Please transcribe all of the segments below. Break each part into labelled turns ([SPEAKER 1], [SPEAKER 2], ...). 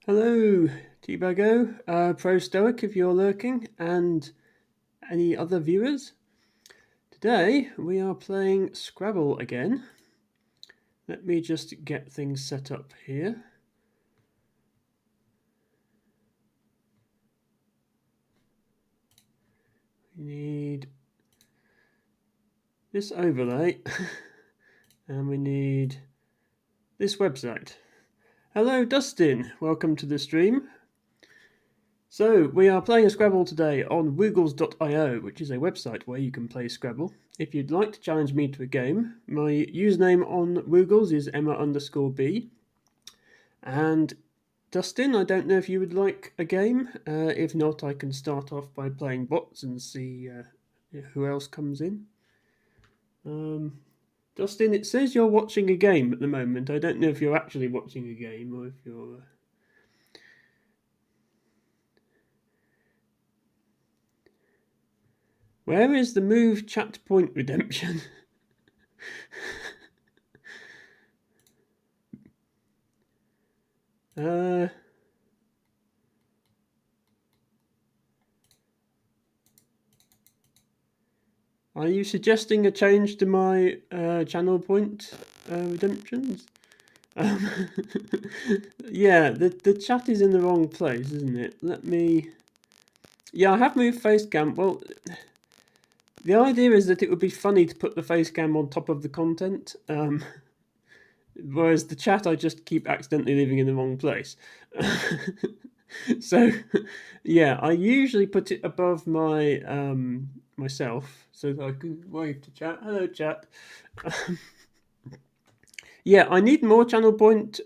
[SPEAKER 1] Hello, T-Bago, Pro Stoic if you're lurking, and any other viewers. Today we are playing Scrabble again. Let me just get things set up here. We need this overlay, and we need this website. Hello, Dustin. Welcome to the stream. So, we are playing a Scrabble today on woogles.io, which is a website where you can play Scrabble. If you'd like to challenge me to a game, my username on Woogles is Emma_B. And Dustin, I don't know if you would like a game. If not, I can start off by playing bots and see who else comes in. Dustin, it says you're watching a game at the moment. I don't know if you're actually watching a game or if you're. Where is the move chat point redemption? Are you suggesting a change to my channel point redemptions? Yeah, the chat is in the wrong place, isn't it? Let me. Yeah, I have moved Facecam. Well, the idea is that it would be funny to put the Facecam on top of the content, whereas the chat I just keep accidentally leaving in the wrong place. So, yeah, I usually put it above my myself so that I can wave to chat. Hello, chat. Yeah, I need more channel point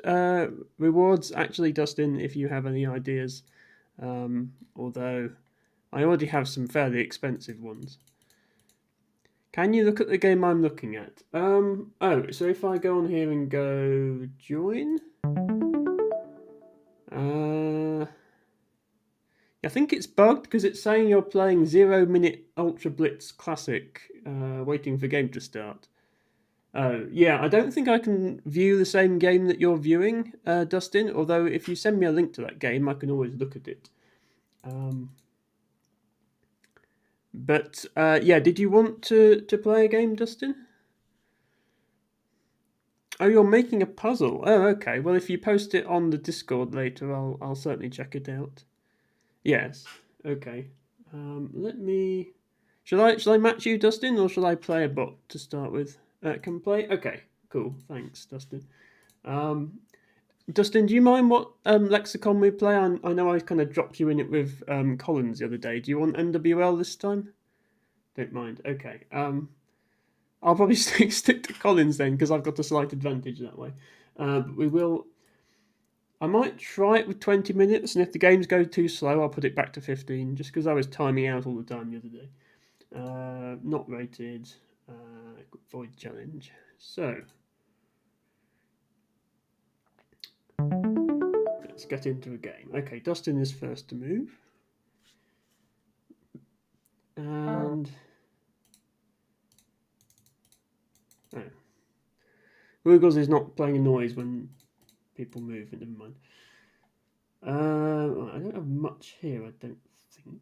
[SPEAKER 1] rewards. Actually, Dustin, if you have any ideas, although I already have some fairly expensive ones. Can you look at the game I'm looking at? Oh, so if I go on here and go join, I think it's bugged because it's saying you're playing 0 minute Ultra Blitz Classic, waiting for game to start. Oh, yeah, I don't think I can view the same game that you're viewing, Dustin, although if you send me a link to that game, I can always look at it. But yeah, did you want to play a game, Dustin? Oh, you're making a puzzle. Oh, okay. Well, if you post it on the Discord later, I'll certainly check it out. Yes. Okay. Let me. Shall I match you, Dustin, or shall I play a bot to start with? Can play. Okay. Cool. Thanks, Dustin. Dustin, do you mind what lexicon we play? I know I kind of dropped you in it with Collins the other day. Do you want NWL this time? Don't mind. Okay. I'll probably stick to Collins then because I've got a slight advantage that way. But we will. I might try it with 20 minutes, and if the games go too slow, I'll put it back to 15, just because I was timing out all the time the other day. Not rated. Void challenge. So, let's get into a game. Okay, Dustin is first to move. And. Oh. Woogles is not playing a noise when people move, never mind. I don't have much here, I don't think.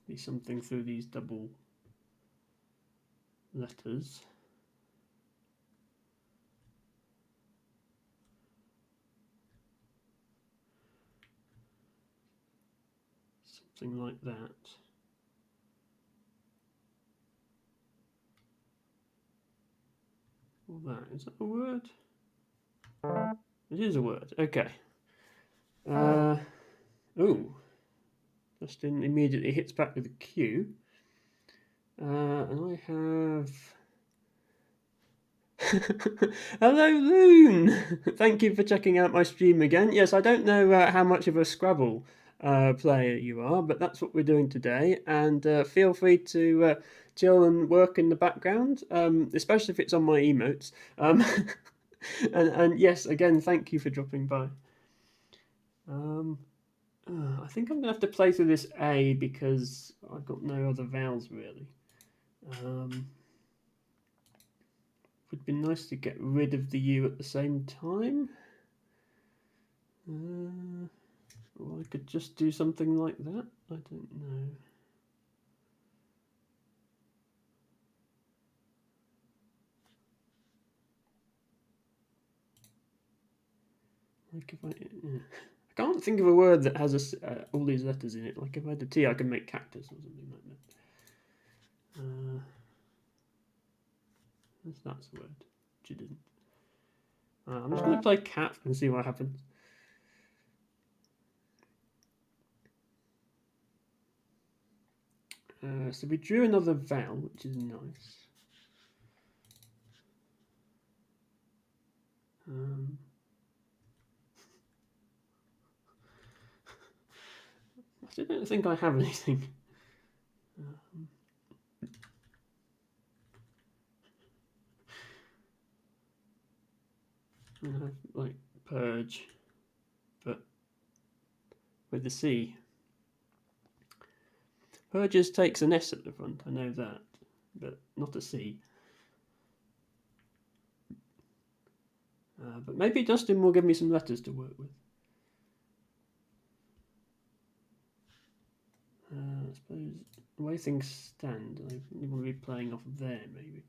[SPEAKER 1] Be something through these double letters. Something like that. All that. Is that a word? It is a word. Okay. Oh. Justin immediately hits back with a Q. And I have. Hello, Loon! Thank you for checking out my stream again. Yes, I don't know how much of a Scrabble player you are, but that's what we're doing today. And feel free to chill and work in the background, especially if it's on my emotes. And yes, again, thank you for dropping by. I think I'm going to have to play through this A because I've got no other vowels really. would be nice to get rid of the U at the same time. Or I could just do something like that. I don't know. Like if I can't think of a word that has all these letters in it. Like if I had a T, I could make cactus or something like that. That's the word. Which it isn't. I'm just going to play cat and see what happens. So we drew another vowel, which is nice. I don't think I have anything. I have like purge, but with the C. Purges takes an S at the front, I know that, but not a C. But maybe Dustin will give me some letters to work with. I suppose the way things stand, I want to be playing off there maybe.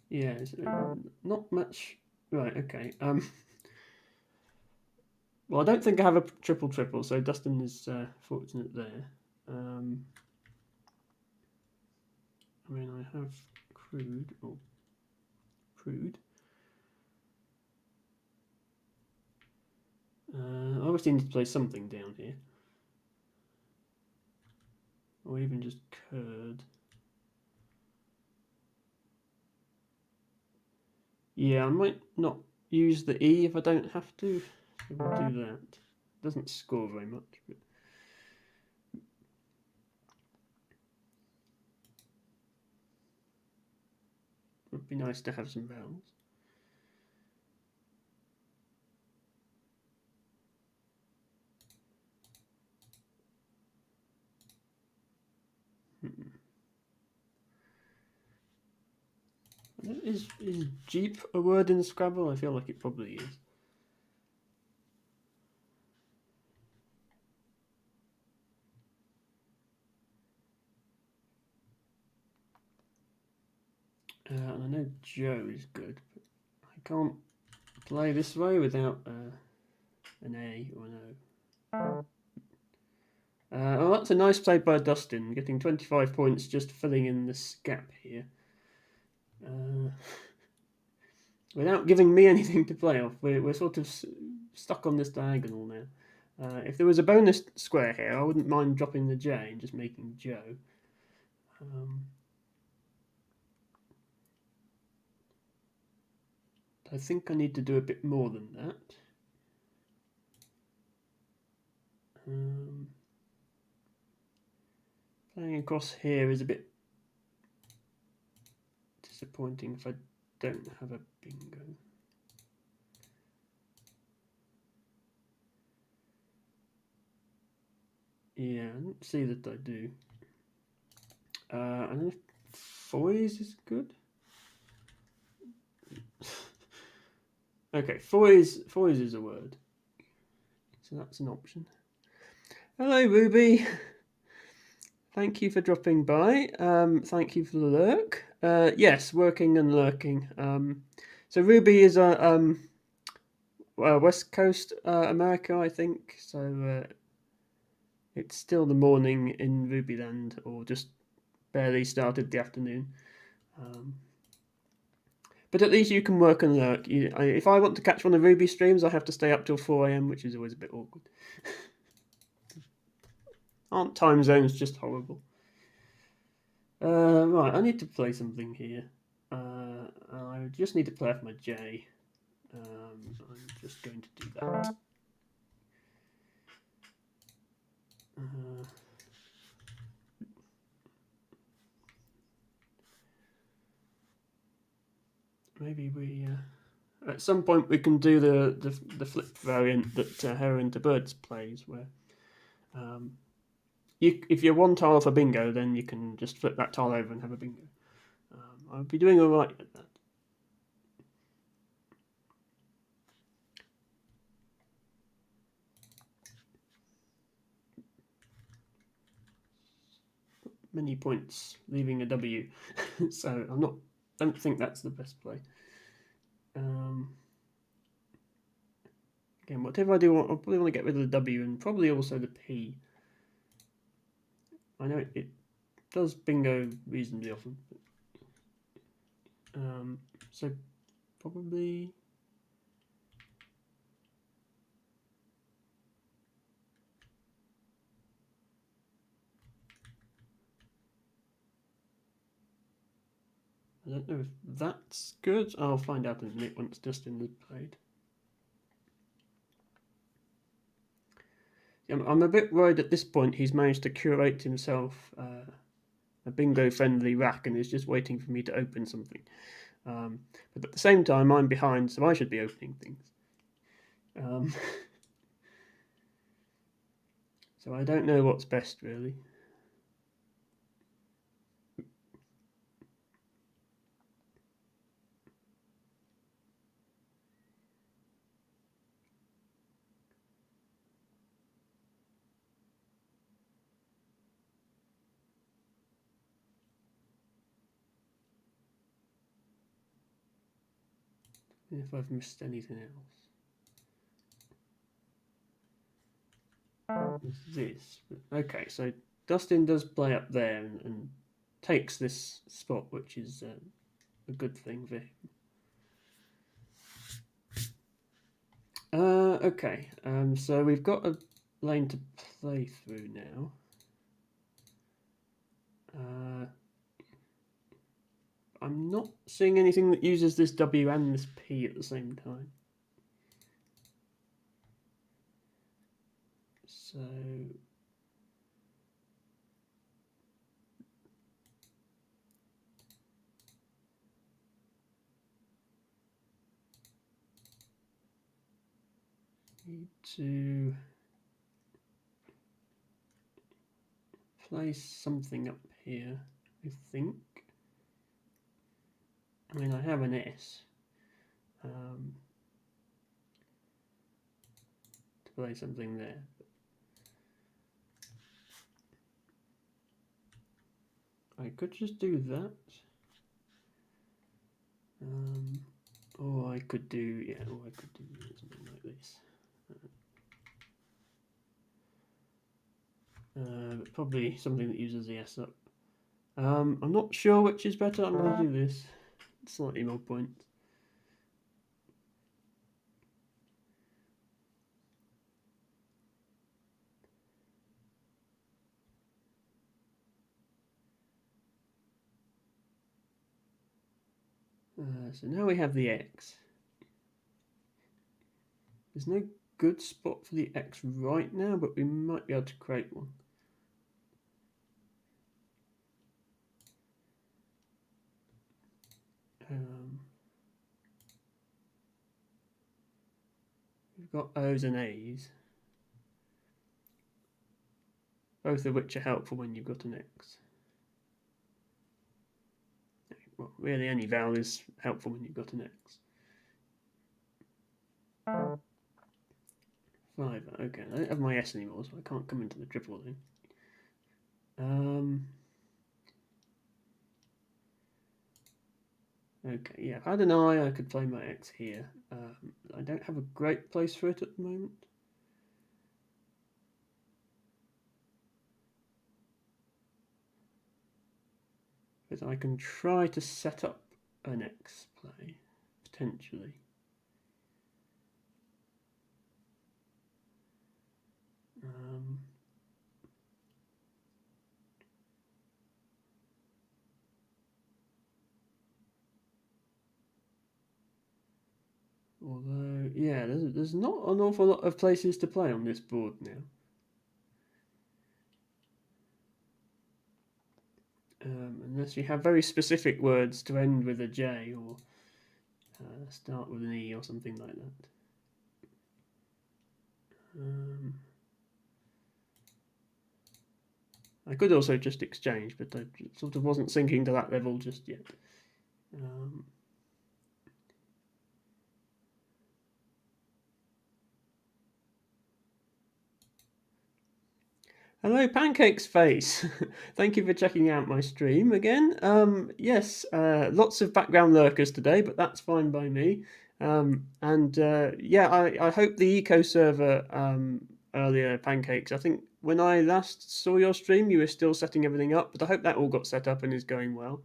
[SPEAKER 1] Yeah, not much. Right, okay. Well, I don't think I have a triple, so Dustin is fortunate there. I mean, I have crude or prude. I obviously need to play something down here. Or even just curd. Yeah, I might not use the E if I don't have to. So we'll do that. Doesn't score very much, but it would be nice to have some vowels. Is Jeep a word in Scrabble? I feel like it probably is. And I know Joe is good, but I can't play this way without an A or an O. Oh, that's a nice play by Dustin, getting 25 points just filling in this gap here. Without giving me anything to play off, we're sort of stuck on this diagonal now. If there was a bonus square here, I wouldn't mind dropping the J and just making Joe. I think I need to do a bit more than that. Playing across here is a bit disappointing if I don't have a bingo. Yeah, I don't see that I do. I don't know if Foys is good. Okay, Foys is a word. So that's an option. Hello, Ruby. Thank you for dropping by. Thank you for the lurk. Yes, working and lurking. So Ruby is a West Coast America, I think. So it's still the morning in Rubyland, or just barely started the afternoon. But at least you can work and lurk. If I want to catch one of Ruby streams, I have to stay up till 4 a.m, which is always a bit awkward. Aren't time zones just horrible? Right, I need to play something here. I just need to play off my J. I'm just going to do that. Maybe we At some point, we can do the flip variant that Heron to Birds plays, where if you're one tile off a bingo, then you can just flip that tile over and have a bingo. I'll be doing all right at that. Many points, leaving a W. So don't think that's the best play. Again, whatever I do, I'll probably want to get rid of the W and probably also the P. I know it does bingo reasonably often. So probably. I don't know if that's good. I'll find out in a minute once Dustin has played. I'm a bit worried at this point he's managed to curate himself a bingo-friendly rack and is just waiting for me to open something. But at the same time, I'm behind, so I should be opening things. So I don't know what's best, really. If I've missed anything else. This. Okay, so Dustin does play up there and takes this spot, which is a good thing for him. Okay, so we've got a lane to play through now. I'm not seeing anything that uses this W and this P at the same time. So need to place something up here, I think. I mean, I have an S. To play something there. I could just do that. Or I could do, something like this. But probably something that uses the S up. I'm not sure which is better. I'm going to do this. Slightly more points. So now we have the X. There's no good spot for the X right now, but we might be able to create one. We've got O's and A's, both of which are helpful when you've got an X. Well, really any vowel is helpful when you've got an X. 5, okay, I don't have my S anymore, so I can't come into the triple then. Okay, yeah, if I had an I could play my X here. I don't have a great place for it at the moment. But I can try to set up an X play, potentially. Although, yeah, there's not an awful lot of places to play on this board now. Unless you have very specific words to end with a J or start with an E or something like that. I could also just exchange, but I sort of wasn't sinking to that level just yet. Hello, Pancakes Face. Thank you for checking out my stream again. Yes, lots of background lurkers today, but that's fine by me. Yeah, I hope the eco server earlier, Pancakes. I think when I last saw your stream, you were still setting everything up, but I hope that all got set up and is going well.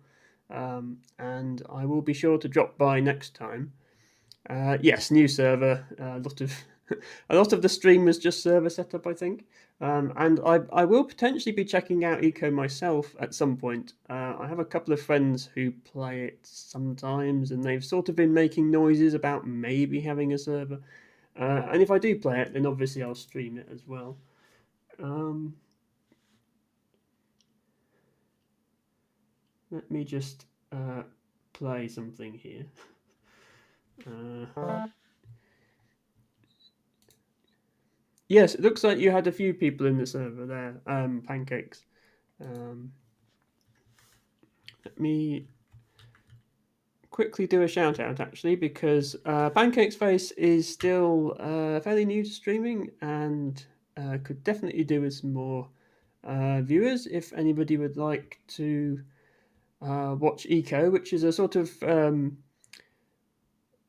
[SPEAKER 1] And I will be sure to drop by next time. Yes, new server. A lot of the stream was just server setup, I think. And I will potentially be checking out Eco myself at some point. I have a couple of friends who play it sometimes, and they've sort of been making noises about maybe having a server. And if I do play it, then obviously I'll stream it as well. Let me just play something here. Yes, it looks like you had a few people in the server there, Pancakes. Let me quickly do a shout out actually, because Pancakes Face is still fairly new to streaming and could definitely do with some more viewers. If anybody would like to watch Eco, which is a sort of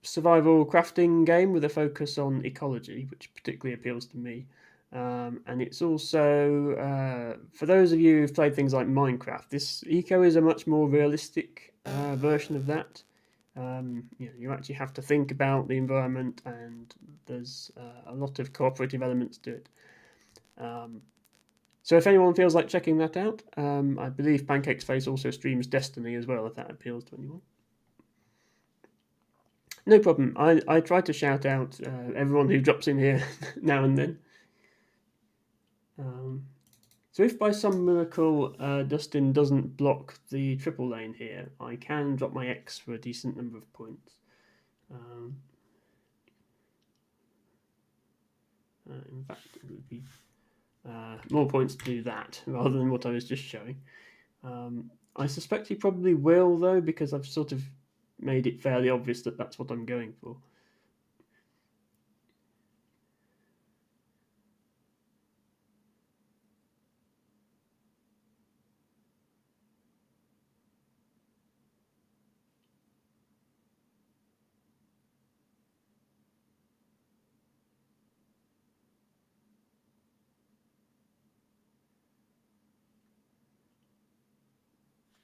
[SPEAKER 1] survival crafting game with a focus on ecology, which particularly appeals to me. And it's also, for those of you who've played things like Minecraft, this Eco is a much more realistic version of that. You actually have to think about the environment, and there's a lot of cooperative elements to it. So if anyone feels like checking that out, I believe Pancakes Face also streams Destiny as well, if that appeals to anyone. No problem. I try to shout out everyone who drops in here now and then. So if by some miracle Dustin doesn't block the triple lane here, I can drop my X for a decent number of points. In fact, it would be more points to do that rather than what I was just showing. I suspect he probably will, though, because I've sort of made it fairly obvious that that's what I'm going for.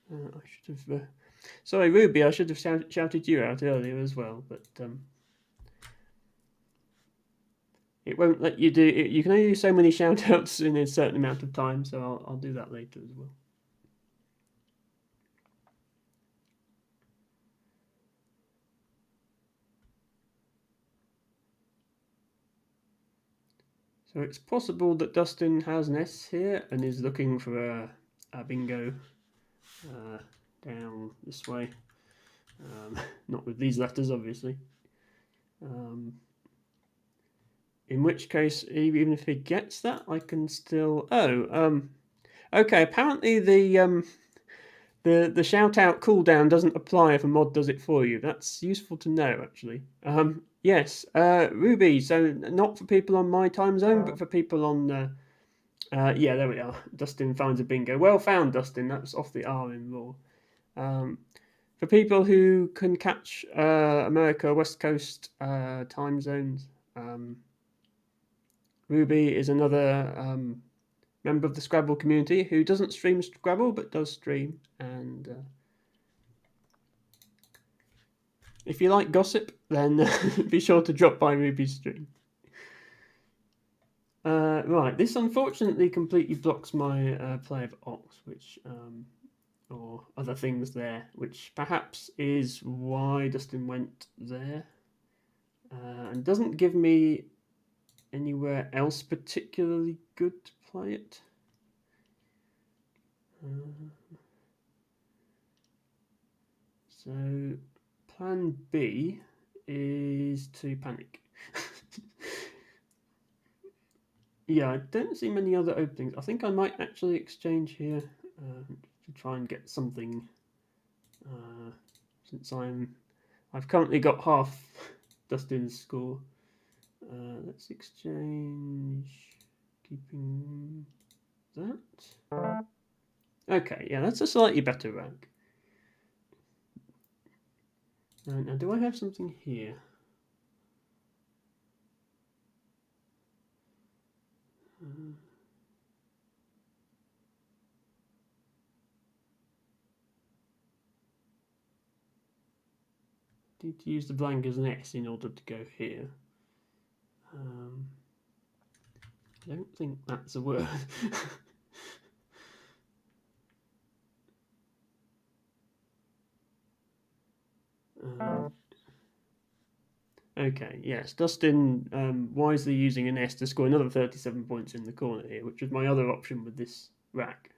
[SPEAKER 1] I should have. Sorry, Ruby, I should have shouted you out earlier as well, but it won't let you do. You can only do so many shout outs in a certain amount of time, so I'll do that later as well. So it's possible that Dustin has an S here and is looking for a bingo down this way. Not with these letters, obviously. In which case, even if he gets that, I can still. Okay. Apparently, the shout out cooldown doesn't apply if a mod does it for you. That's useful to know, actually. Yes, Ruby. So not for people on my time zone, but for people on. Yeah, there we are. Dustin finds a bingo. Well found, Dustin. That's off the R in raw. For people who can catch America West Coast time zones, Ruby is another member of the Scrabble community who doesn't stream Scrabble but does stream. And if you like gossip, then be sure to drop by Ruby's stream. Right, this unfortunately completely blocks my play of Ox, which or other things there, which perhaps is why Dustin went there, and doesn't give me anywhere else particularly good to play it. So plan B is to panic. Yeah, I don't see many other openings. I think I might actually exchange here to try and get something. Since I've currently got half Dustin's score. Let's exchange, keeping that. Okay, yeah, that's a slightly better rank. Now, do I have something here? Need to use the blank as an S in order to go here. I don't think that's a word. Okay, yes, Dustin wisely using an S to score another 37 points in the corner here, which was my other option with this rack.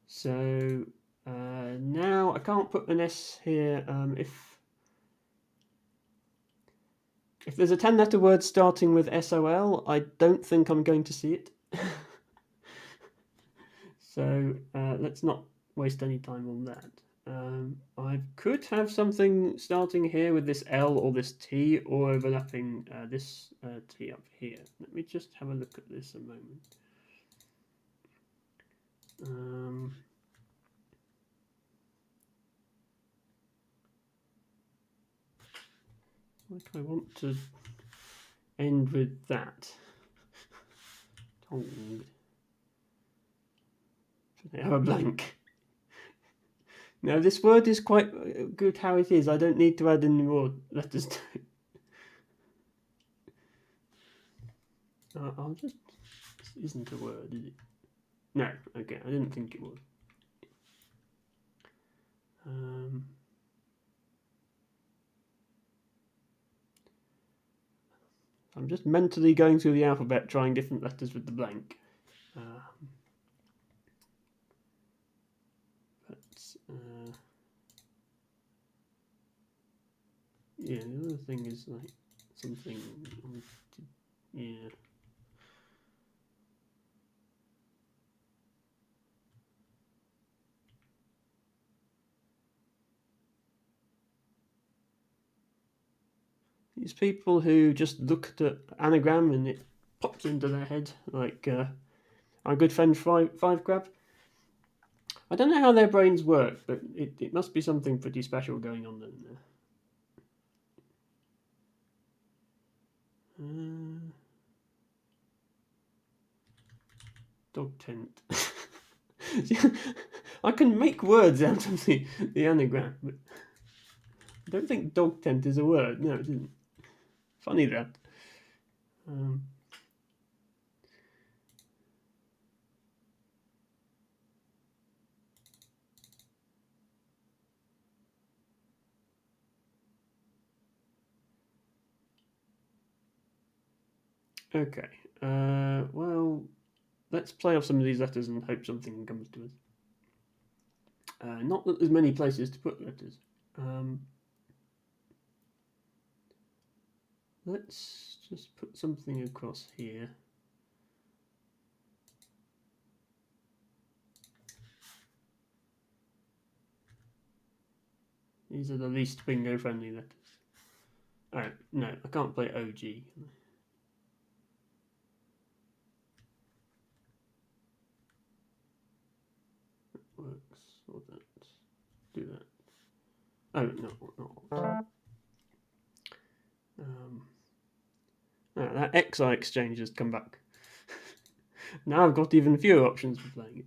[SPEAKER 1] So now I can't put an S here. If there's a 10-letter word starting with SOL, I don't think I'm going to see it. So let's not waste any time on that. I could have something starting here with this L or this T, or overlapping this T up here. Let me just have a look at this a moment. What do I want to end with that? Tongue. Should I have a blank? Now this word is quite good how it is. I don't need to add any more letters to it. I'll just... This isn't a word, is it? No, okay, I didn't think it was. I'm just mentally going through the alphabet, trying different letters with the blank. Yeah, the other thing is like something. Yeah. These people who just look at an anagram and it pops into their head, like our good friend Five Crab. I don't know how their brains work, but it must be something pretty special going on there. Dog tent. I can make words out of the anagram, but I don't think dog tent is a word. No, it isn't. Funny that. Okay. Well, let's play off some of these letters and hope something comes to us. Not that there's many places to put letters. Let's just put something across here. These are the least bingo friendly letters. Oh, no, I can't play OG. That works. Or that. Do that. Oh, no, not. That XI exchange has come back. Now I've got even fewer options for playing it.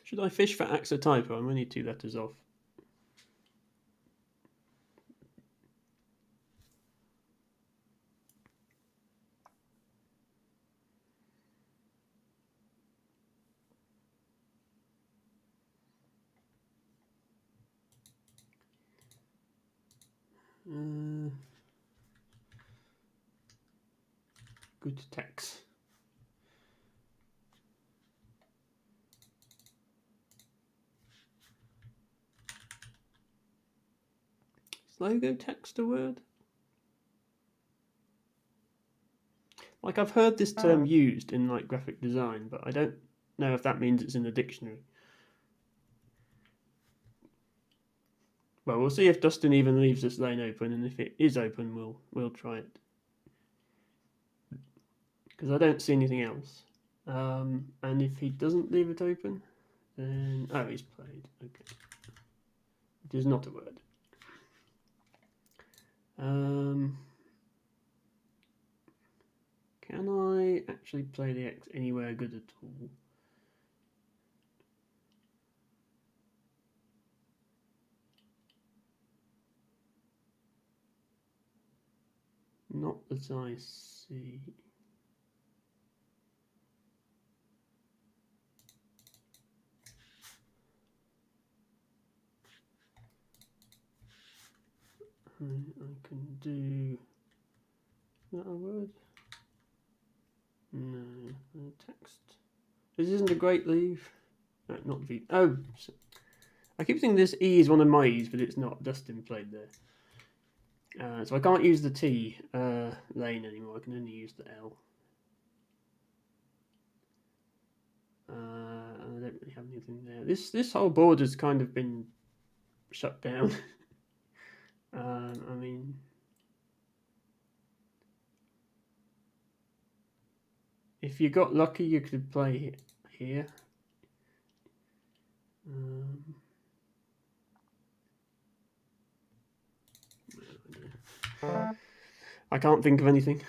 [SPEAKER 1] Should I fish for Axotypo? I'm only 2 letters off. Good text. Is logo text a word? Like, I've heard this term used in like graphic design, but I don't know if that means it's in the dictionary. Well, we'll see if Dustin even leaves this lane open, and if it is open, we'll try it. Because I don't see anything else. And if he doesn't leave it open, then he's played. Okay, it is not a word. Can I actually play the X anywhere good at all? Not that I see. I can do. Is that a word? No, text. This isn't a great leave. No, not V. Oh, I keep thinking this E is one of my E's, but it's not. Dustin played there. So I can't use the T lane anymore. I can only use the L. And I don't really have anything there. This whole board has kind of been shut down. I mean, if you got lucky, you could play here. I can't think of anything.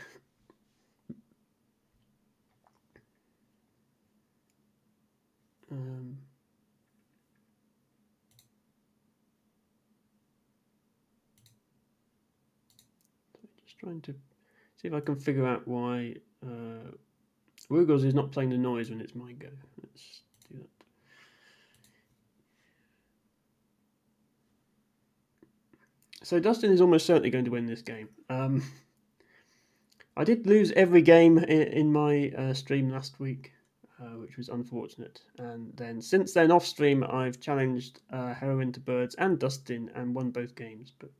[SPEAKER 1] Just trying to see if I can figure out why Rugos is not playing the noise when it's my go. Let's do that. So Dustin is almost certainly going to win this game. I did lose every game in my stream last week, which was unfortunate. And then since then, off stream, I've challenged Heroin to Birds and Dustin and won both games. But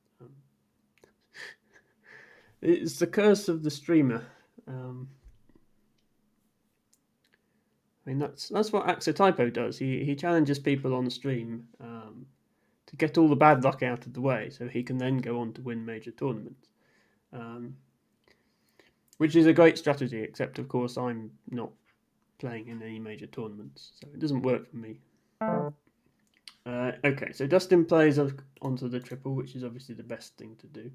[SPEAKER 1] it's the curse of the streamer. I mean, that's what Axotypo does. He challenges people on the stream to get all the bad luck out of the way, so he can then go on to win major tournaments. Which is a great strategy, except of course I'm not playing in any major tournaments, so it doesn't work for me. Okay, so Dustin plays onto the triple, which is obviously the best thing to do.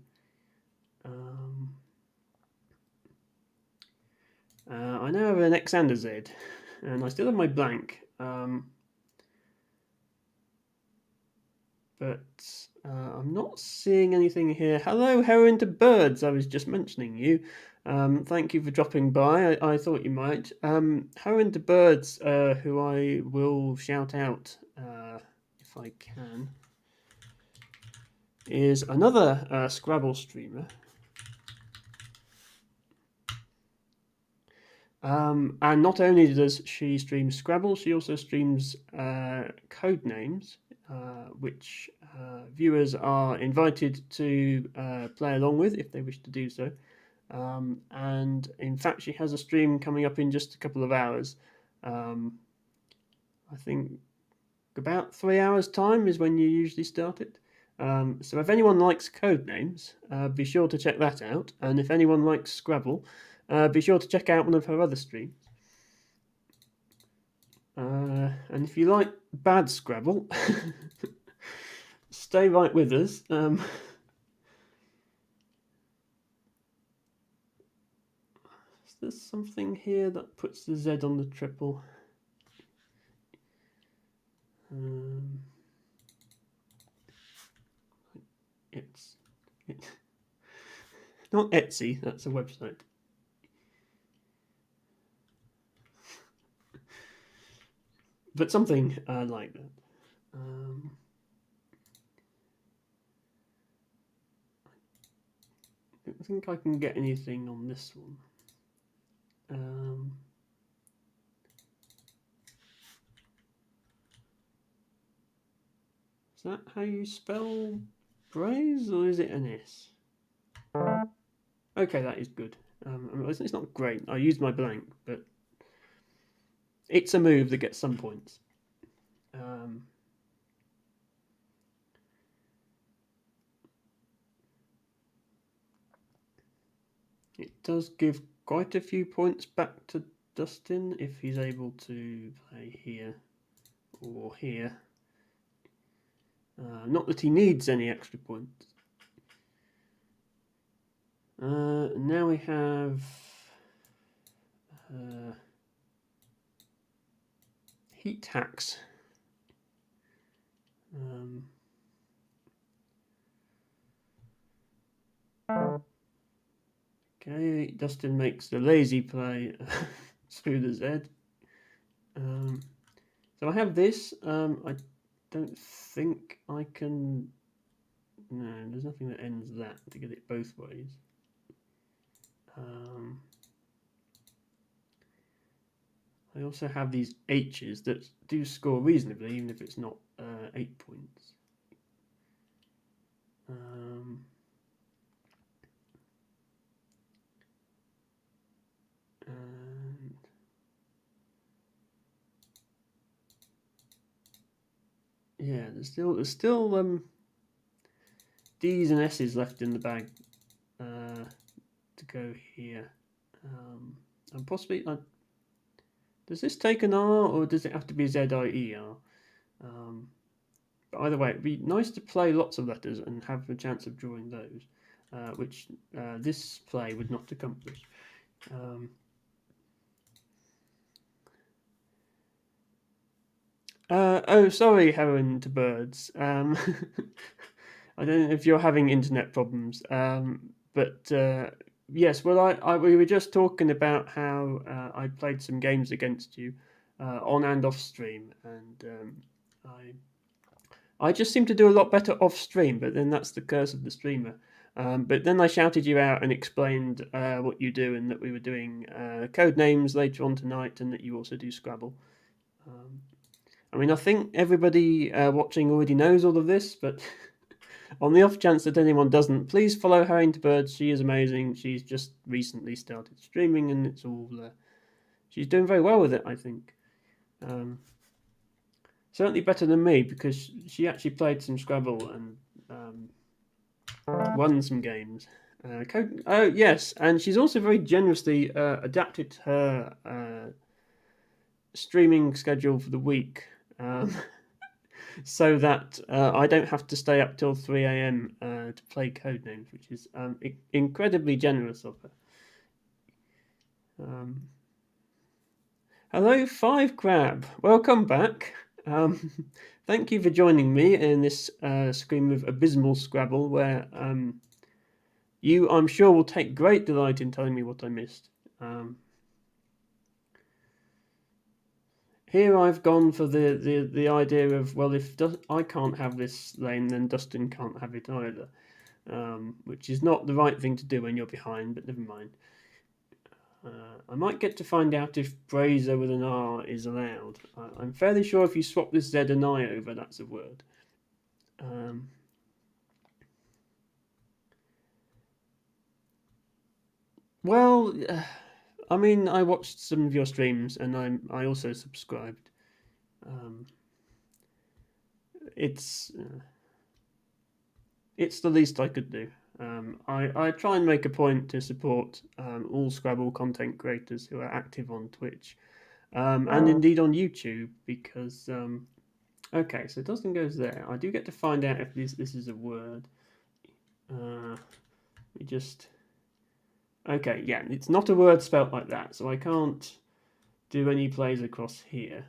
[SPEAKER 1] I now have an X and a Z, and I still have my blank. But I'm not seeing anything here. Hello, Heroin to Birds. I was just mentioning you. Thank you for dropping by. I thought you might. Heroin to Birds, who I will shout out if I can, is another Scrabble streamer. And not only does she stream Scrabble, she also streams Codenames, which viewers are invited to play along with if they wish to do so. And in fact, she has a stream coming up in just a couple of hours. I think about 3 hours' time is when you usually start it. So if anyone likes Codenames, be sure to check that out. And if anyone likes Scrabble, be sure to check out one of her other streams. And if you like bad Scrabble, stay right with us. Is there something here that puts the Z on the triple? It's not Etsy, that's a website. But something like that. I don't think I can get anything on this one. Is that how you spell Braze, or is it an S? Okay, that is good. It's not great. I used my blank, but it's a move that gets some points. It does give quite a few points back to Dustin if he's able to play here or here. Not that he needs any extra points. Now we have heat hacks. Okay, Dustin makes the lazy play through the Z. So I have this. I don't think I can. No, there's nothing that ends that to get it both ways. I also have these H's that do score reasonably, even if it's not 8 points. And yeah, there's still D's and S's left in the bag to go here. And possibly, does this take an R, or does it have to be Z-I-E-R? But either way, it'd be nice to play lots of letters and have a chance of drawing those, which this play would not accomplish. Oh, sorry, Heron to Birds. I don't know if you're having internet problems, but yes. Well, we were just talking about how I played some games against you on and off stream, and I just seem to do a lot better off stream. But then that's the curse of the streamer. But then I shouted you out and explained what you do, and that we were doing code names later on tonight, and that you also do Scrabble. I mean, I think everybody watching already knows all of this, but on the off chance that anyone doesn't, please follow Her Into Birds. She is amazing. She's just recently started streaming, and it's all. She's doing very well with it, I think. Certainly better than me, because she actually played some Scrabble and won some games. Oh yes, and she's also very generously adapted her streaming schedule for the week. So that I don't have to stay up till 3 a.m. To play Codenames, which is incredibly generous of her. Hello, Five Crab. Welcome back. Thank you for joining me in this stream of abysmal Scrabble, where you, I'm sure, will take great delight in telling me what I missed. Here I've gone for the idea of, well, if I can't have this lane, then Dustin can't have it either, which is not the right thing to do when you're behind, but never mind. I might get to find out if Brazer with an R is allowed. I'm fairly sure if you swap this Z and I over, that's a word. Well, I mean, I watched some of your streams, and I also subscribed. It's the least I could do. I try and make a point to support all Scrabble content creators who are active on Twitch, and indeed on YouTube, because okay, so Dustin goes there. I do get to find out if this is a word. We just okay, yeah, it's not a word spelt like that, so I can't do any plays across here.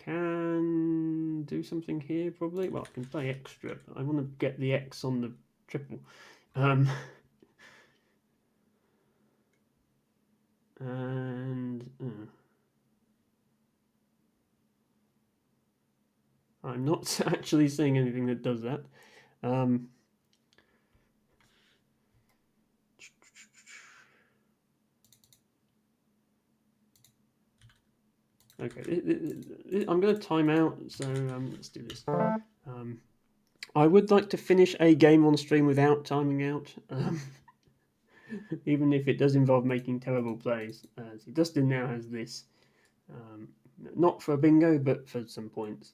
[SPEAKER 1] can do something here probably. Well, I can play extra. But I want to get the X on the triple. And I'm not actually seeing anything that does that. Okay, I'm going to time out, so let's do this. I would like to finish a game on stream without timing out, even if it does involve making terrible plays. So Dustin now has this, not for a bingo, but for some points.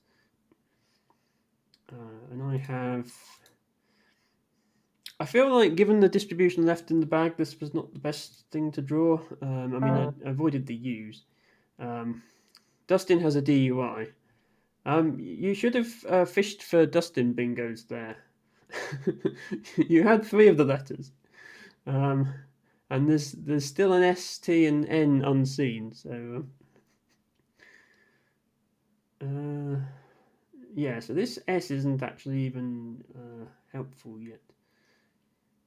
[SPEAKER 1] And I have... I feel like, given the distribution left in the bag, this was not the best thing to draw. I mean, I avoided the U's. Dustin has a DUI. You should have fished for Dustin bingos there. You had 3 of the letters. And there's still an S, T, and N unseen, so... yeah, so this S isn't actually even helpful yet.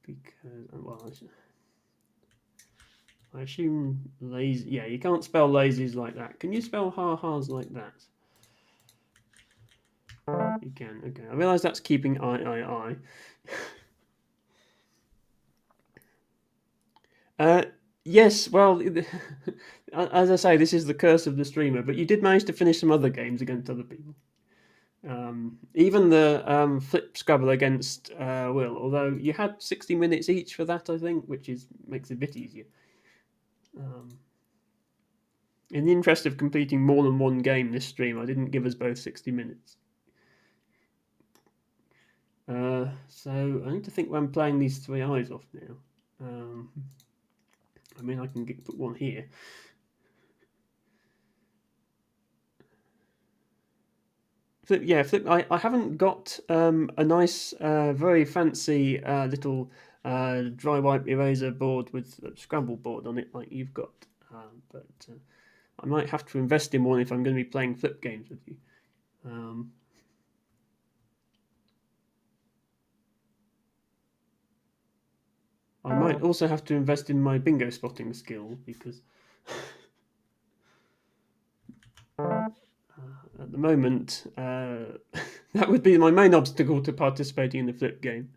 [SPEAKER 1] Because, well, I assume lazy... Yeah, you can't spell lazies like that. Can you spell ha-has like that? You can, okay. I realise that's keeping I. Yes, well, as I say, this is the curse of the streamer, but you did manage to finish some other games against other people. Even the Flip Scrabble against Will, although you had 60 minutes each for that, I think, which makes it a bit easier. In the interest of completing more than one game this stream, I didn't give us both 60 minutes. So I need to think when I'm playing these 3 eyes off now. I mean, I can put one here. Flip, yeah, Flip. I haven't got a nice, very fancy little dry wipe eraser board with a Scrabble board on it like you've got. But I might have to invest in one if I'm going to be playing Flip games with you. I might also have to invest in my bingo spotting skill because at the moment that would be my main obstacle to participating in the Flip game.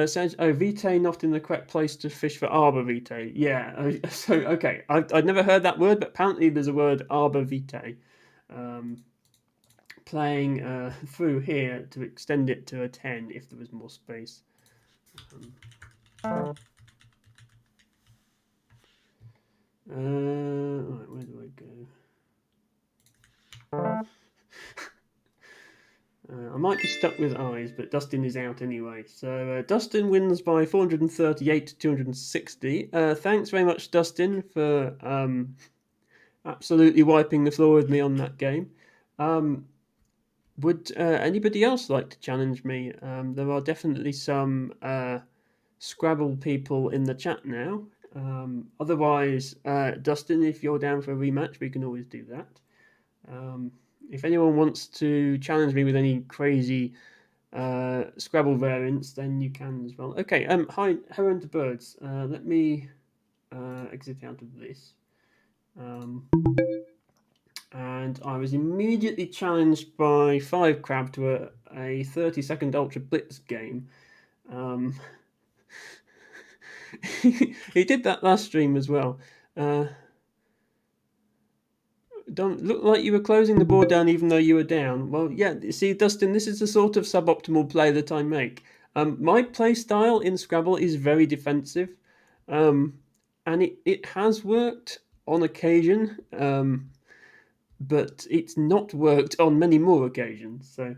[SPEAKER 1] Says, oh, vitae not in the correct place to fish for arbor vitae. Yeah, so, okay, I'd never heard that word, but apparently there's a word arbor vitae. Playing through here to extend it to a 10 if there was more space. Right, where do I go? I might be stuck with eyes, but Dustin is out anyway. So Dustin wins by 438 to 260. Thanks very much, Dustin, for absolutely wiping the floor with me on that game. Would anybody else like to challenge me? There are definitely some Scrabble people in the chat now. Otherwise, Dustin, if you're down for a rematch, we can always do that. If anyone wants to challenge me with any crazy Scrabble variants, then you can as well. Okay, hi, Heron to Birds. Let me exit out of this. And I was immediately challenged by 5Crab to a 30-second Ultra Blitz game. He did that last stream as well. Don't look like you were closing the board down even though you were down. Well, yeah, see, Dustin, this is the sort of suboptimal play that I make. My play style in Scrabble is very defensive, and it has worked on occasion, but it's not worked on many more occasions. So,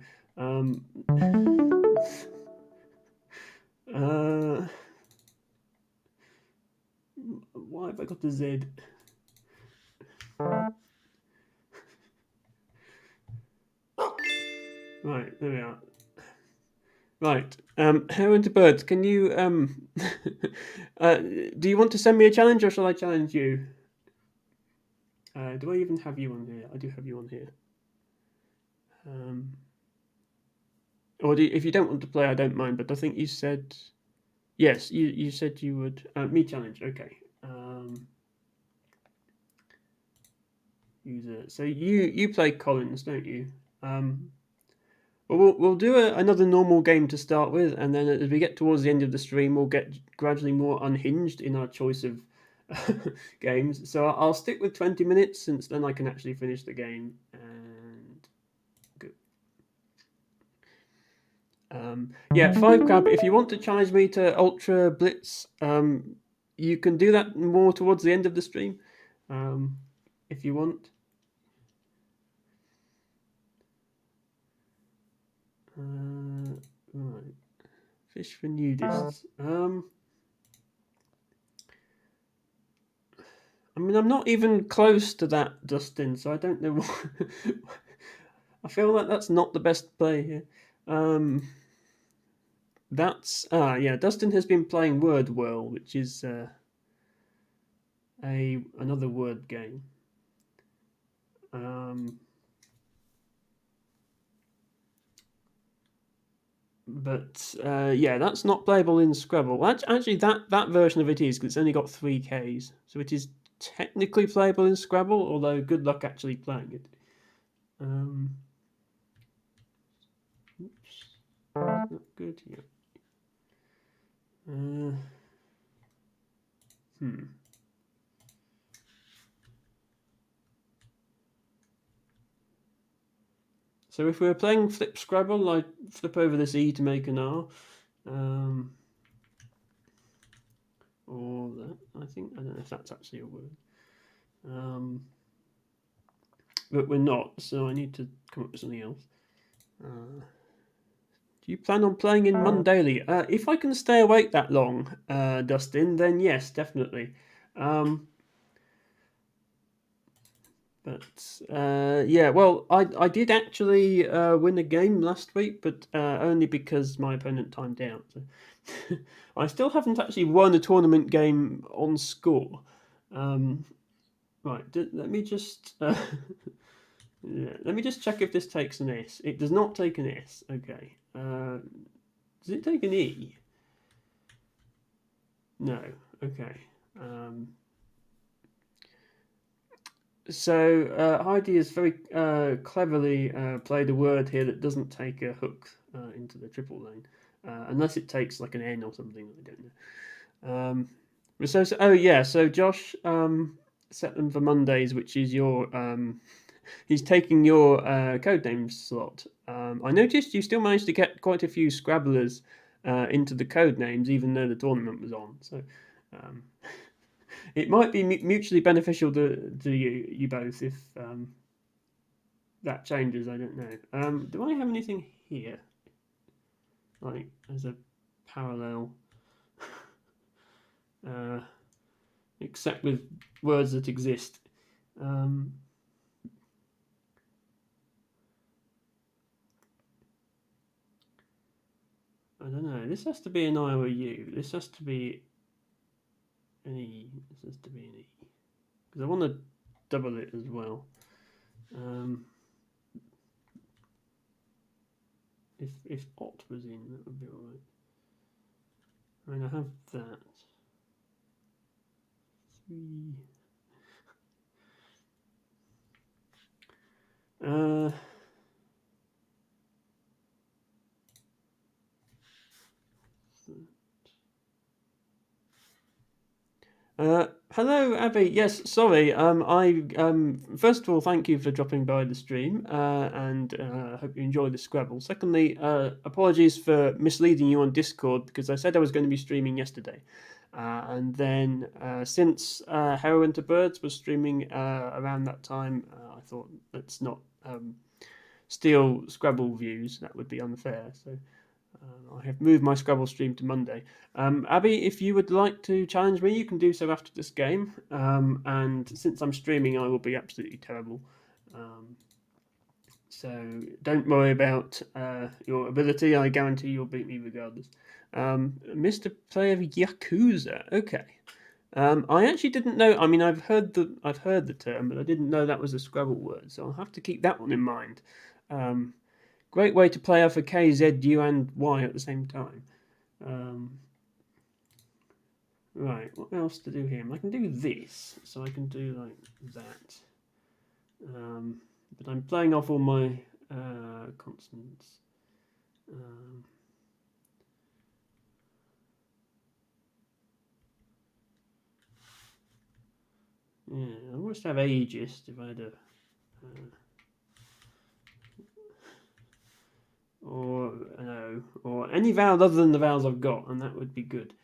[SPEAKER 1] why have I got the Z? Right, there we are. Right, Heron to Birds, can you do you want to send me a challenge or shall I challenge you? Do I even have you on here? I do have you on here. Or if you don't want to play, I don't mind. But I think you said yes. You said you would. Me challenge. Okay. User. So you play Collins, don't you? Well, we'll do another normal game to start with, and then as we get towards the end of the stream, we'll get gradually more unhinged in our choice of games. So I'll stick with 20 minutes, since then I can actually finish the game. And good. Yeah, 5 crab. If you want to challenge me to Ultra Blitz, you can do that more towards the end of the stream, if you want. Right. Fish for nudists. I mean, I'm not even close to that, Dustin, so I don't know what. I feel like that's not the best play here. Yeah, Dustin has been playing Word Whirl, which is another word game. But yeah, that's not playable in Scrabble. Actually, that version of it is, because it's only got 3Ks, so it is technically playable in Scrabble. Although good luck actually playing it. Oops, not good. Yeah. So if we were playing Flip Scrabble, I'd flip over this E to make an R. Or that, I think. I don't know if that's actually a word. But we're not, so I need to come up with something else. Do you plan on playing in Mundaily? If I can stay awake that long, Dustin, then yes, definitely. But yeah, well, I did actually win a game last week, but only because my opponent timed out. So I still haven't actually won a tournament game on score. Right, let me just yeah, let me just check if this takes an S. It does not take an S. Okay. Does it take an E? No. Okay. So Heidi has very cleverly played a word here that doesn't take a hook into the triple lane, unless it takes like an N or something. I don't know. Oh yeah, so Josh set them for Mondays, which is your. He's taking your codename slot. I noticed you still managed to get quite a few Scrabblers into the codenames, even though the tournament was on. So. It might be mutually beneficial to you both if that changes. I don't know. Do I have anything here, like as a parallel, except with words that exist? I don't know. This has to be an I or a U. This has to be an E. This has to be an E, because I want to double it as well. If Ot was in, that would be alright. I mean, I have that. 3. Hello, Abby. Yes, sorry. I first of all, thank you for dropping by the stream, and hope you enjoy the Scrabble. Secondly, apologies for misleading you on Discord, because I said I was going to be streaming yesterday, and then since Heroin to Birds was streaming around that time, I thought let's not steal Scrabble views. That would be unfair. So. I have moved my Scrabble stream to Monday. Abby, if you would like to challenge me, you can do so after this game. And since I'm streaming, I will be absolutely terrible. So don't worry about your ability. I guarantee you'll beat me regardless. Mr. Player Yakuza. Okay. I actually didn't know. I mean, I've heard the term, but I didn't know that was a Scrabble word. So I'll have to keep that one in mind. Great way to play off a K, Z, U, and Y at the same time. Right, what else to do here? I can do this, so I can do like that. But I'm playing off all my consonants. Yeah, I must have ageist if I had a. Or no, or any vowel other than the vowels I've got, and that would be good.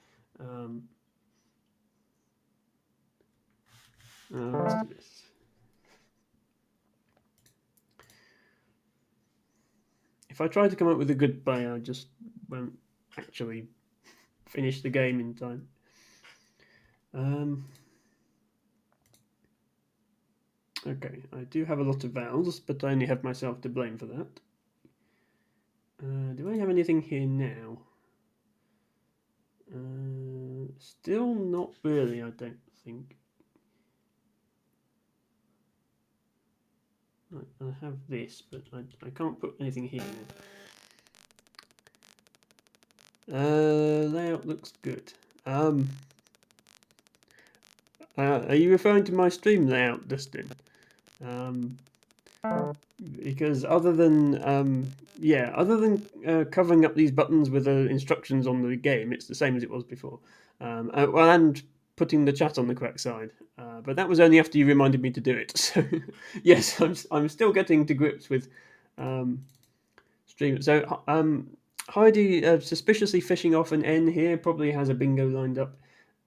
[SPEAKER 1] Let's do this. If I try to come up with a good play, I just won't actually finish the game in time. Okay, I do have a lot of vowels, but I only have myself to blame for that. Do I have anything here now? Still not really, I don't think. I have this, but I can't put anything here now. Layout looks good. Are you referring to my stream layout, Dustin? Because other than covering up these buttons with the instructions on the game, it's the same as it was before. Well, and putting the chat on the correct side. But that was only after you reminded me to do it. So yes, I'm still getting to grips with stream. So Heidi suspiciously fishing off an N here probably has a bingo lined up.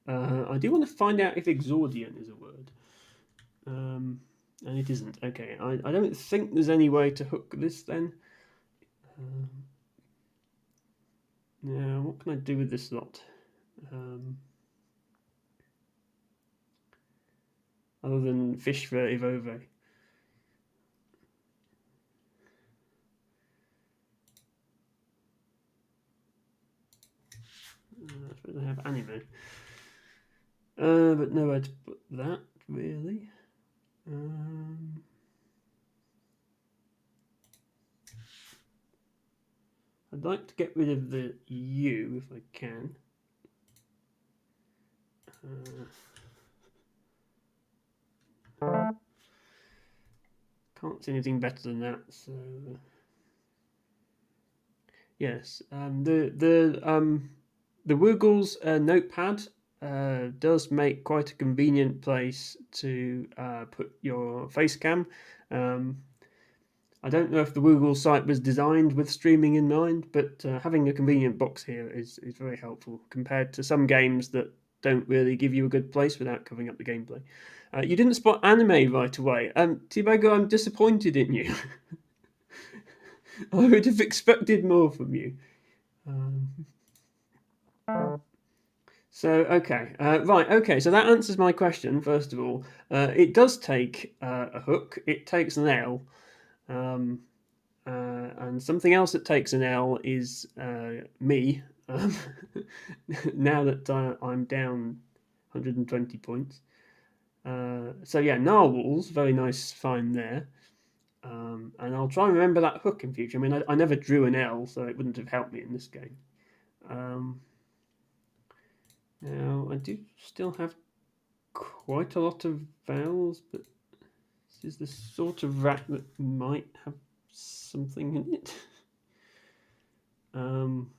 [SPEAKER 1] I do want to find out if exordian is a word. And it isn't. Okay, I don't think there's any way to hook this then. Now, what can I do with this lot? Other than fish for Ivove. I suppose I have anime. But nowhere to put that, really. I'd like to get rid of the U if I can. Can't see anything better than that. So yes, the Woogles notepad does make quite a convenient place to put your face cam. I don't know if the Google site was designed with streaming in mind, but having a convenient box here is very helpful compared to some games that don't really give you a good place without covering up the gameplay. You didn't spot anime right away. Tibago, I'm disappointed in you. I would have expected more from you. So that answers my question. First of all, it does take a hook. It takes an L, and something else that takes an L is me. Now that I'm down 120 points. So yeah, narwhals, very nice find there. And I'll try and remember that hook in future. I mean, I never drew an L, so it wouldn't have helped me in this game. Now, I do still have quite a lot of vowels, but this is the sort of rack that might have something in it. I'm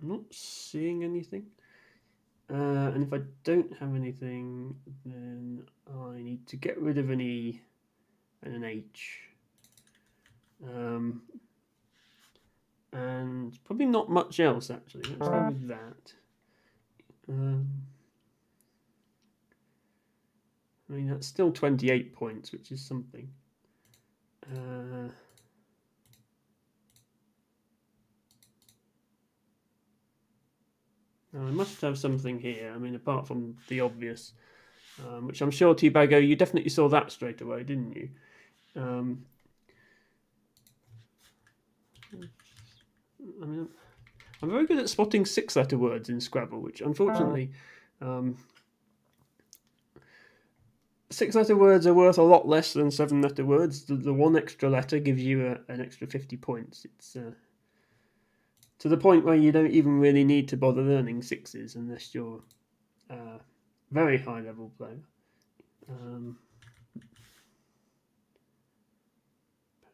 [SPEAKER 1] not seeing anything. And if I don't have anything, then I need to get rid of an E and an H. And probably not much else, actually. Let's go with that. I mean, that's still 28 points, which is something. Now I must have something here. I mean, apart from the obvious, which I'm sure Tibago, you definitely saw that straight away, didn't you? I mean, I'm very good at spotting 6-letter words in Scrabble, which unfortunately, 6-letter words are worth a lot less than 7-letter words. The one extra letter gives you an extra 50 points. It's to the point where you don't even really need to bother learning sixes unless you're a very high level player.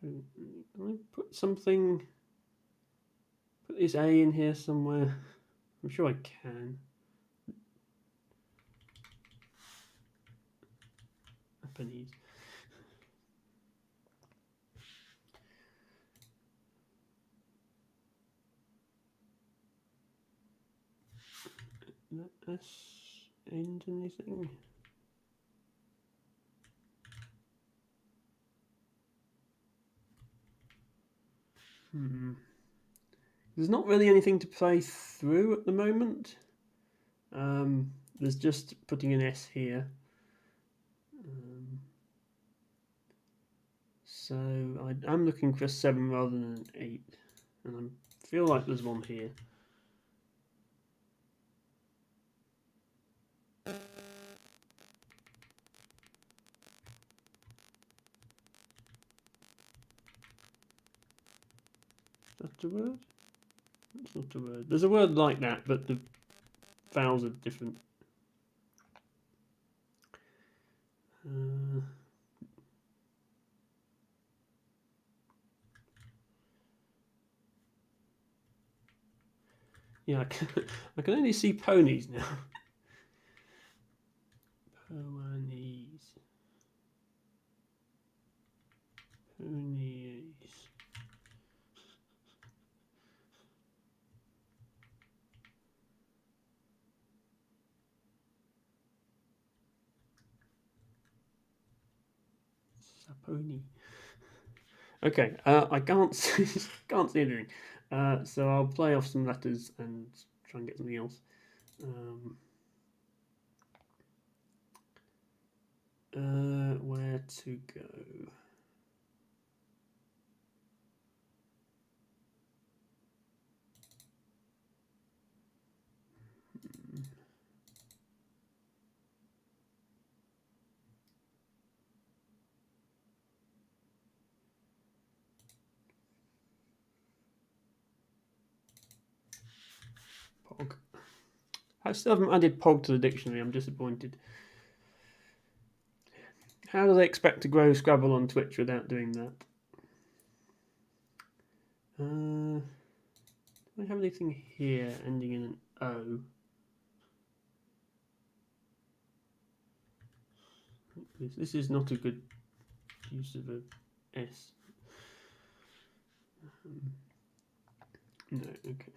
[SPEAKER 1] Can I put something? Put this A in here somewhere. I'm sure I can. Japanese. Let us end anything. There's not really anything to play through at the moment. There's just putting an S here. So I'm looking for a 7 rather than an 8. And I feel like there's one here. That's a word? That's not a word. There's a word like that, but the vowels are different. Yeah, I can only see ponies now. Ponies. Saponi. Okay, I can't see, can't see anything. So I'll play off some letters and try and get something else. Where to go? Pog. I still haven't added Pog to the dictionary. I'm disappointed. How do they expect to grow Scrabble on Twitch without doing that? Do I have anything here ending in an O? This is not a good use of a S. No, okay.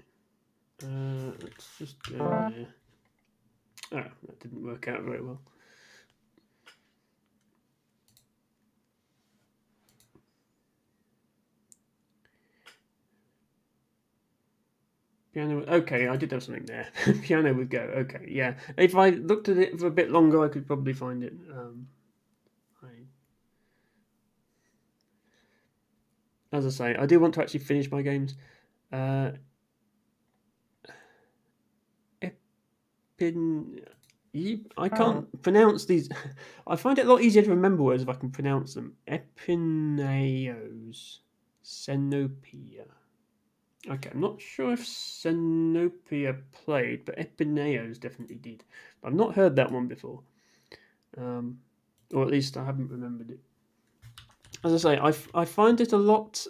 [SPEAKER 1] Let's just go there. Oh, that didn't work out very well. Piano. Okay, I did have something there. Piano would go. Okay, yeah. If I looked at it for a bit longer, I could probably find it. As I say, I do want to actually finish my games. I can't pronounce these. I find it a lot easier to remember words if I can pronounce them. Epineos. Xenopia. Okay, I'm not sure if Xenopia played, but Epineos definitely did. I've not heard that one before. Or at least I haven't remembered it. As I say, I find it a lot...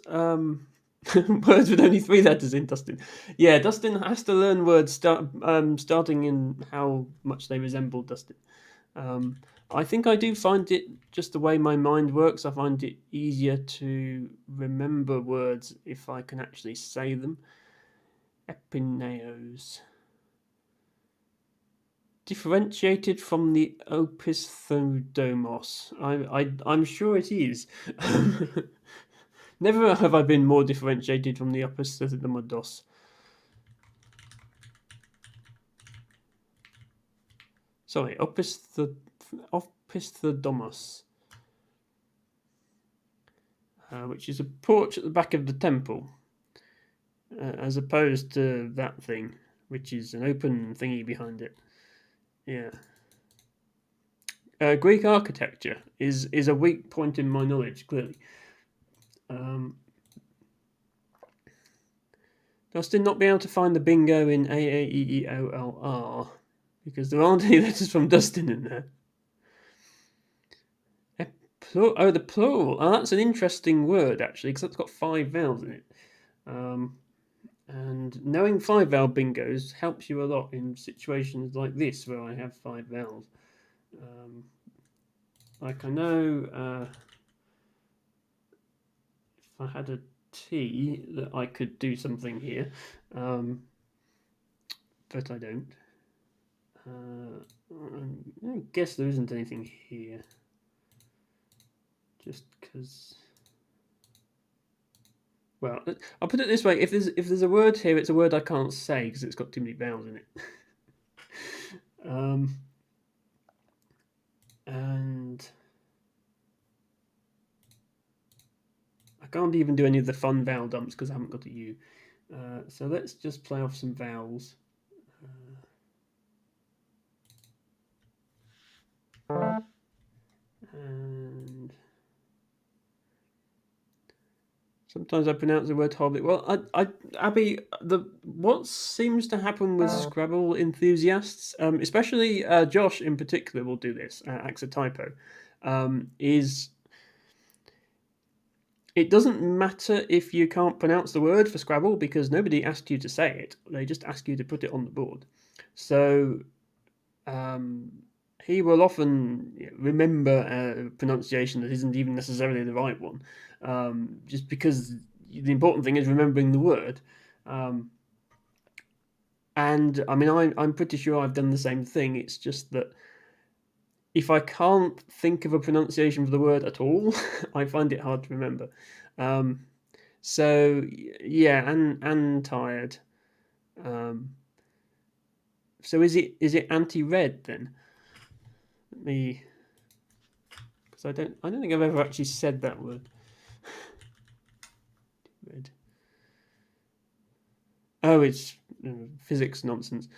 [SPEAKER 1] words with only 3 letters in Dustin. Yeah, Dustin has to learn words starting in how much they resemble Dustin. I think I do find it, just the way my mind works, I find it easier to remember words if I can actually say them. Epineos. Differentiated from the Opisthodomos. I'm sure it is. Never have I been more differentiated from the Opisthodomos. Sorry, Opisthodomos. Which is a porch at the back of the temple. as opposed to that thing, which is an open thingy behind it. Yeah. Greek architecture is a weak point in my knowledge, clearly. Dustin not being able to find the bingo in AAEEOLR because there aren't any letters from Dustin in there. Oh, the plural. Oh, that's an interesting word actually, because that's got 5 vowels in it. And knowing 5 vowel bingos helps you a lot in situations like this where I have 5 vowels. Like I know if I had a T that I could do something here, but I don't. I guess there isn't anything here. Just because. Well, I'll put it this way: if there's a word here, it's a word I can't say because it's got too many vowels in it. And I can't even do any of the fun vowel dumps because I haven't got a U. So let's just play off some vowels. And sometimes I pronounce the word horribly. Well, Abby, what seems to happen with Scrabble enthusiasts, especially Josh in particular, will do this. Acts a typo. Is it doesn't matter if you can't pronounce the word for Scrabble because nobody asked you to say it. They just ask you to put it on the board. So he will often remember a pronunciation that isn't even necessarily the right one, just because the important thing is remembering the word. And I mean, I'm pretty sure I've done the same thing. It's just that if I can't think of a pronunciation for the word at all, I find it hard to remember. So yeah, and tired. So is it anti-red then? Let me, because I don't think I've ever actually said that word. Red. Oh, it's physics nonsense.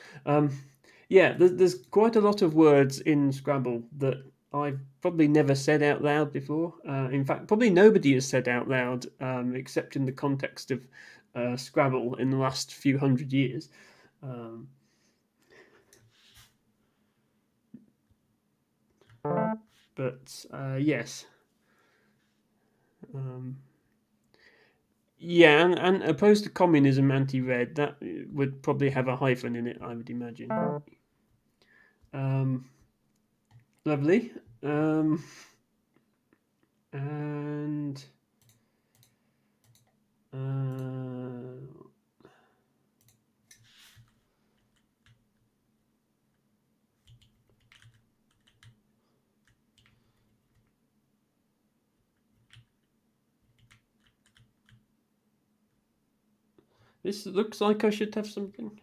[SPEAKER 1] Yeah, there's quite a lot of words in Scrabble that I've probably never said out loud before. In fact, probably nobody has said out loud, except in the context of Scrabble in the last few hundred years. But yes. Yeah, and opposed to communism, anti-red, that would probably have a hyphen in it, I would imagine. Lovely. And this looks like I should have something.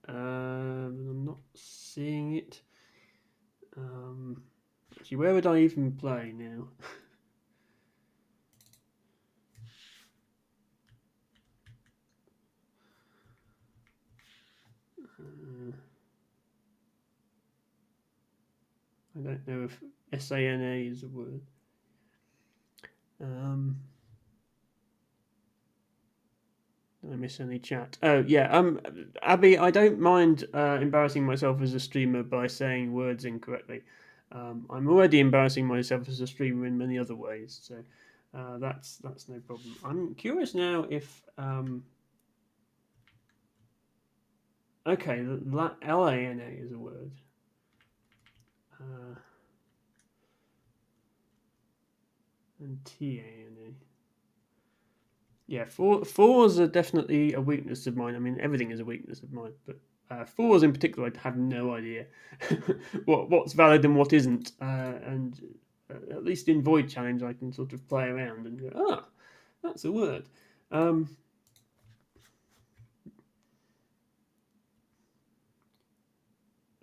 [SPEAKER 1] I'm not seeing it. Actually, where would I even play now? I don't know if SANA is a word. Did I miss any chat? Oh yeah. Abby, I don't mind embarrassing myself as a streamer by saying words incorrectly. I'm already embarrassing myself as a streamer in many other ways, so that's no problem. I'm curious now if okay, LANA is a word. And TANA. Yeah, fours are definitely a weakness of mine. I mean, everything is a weakness of mine, but fours in particular, I have no idea what's valid and what isn't. And at least in Void Challenge, I can sort of play around and go, that's a word.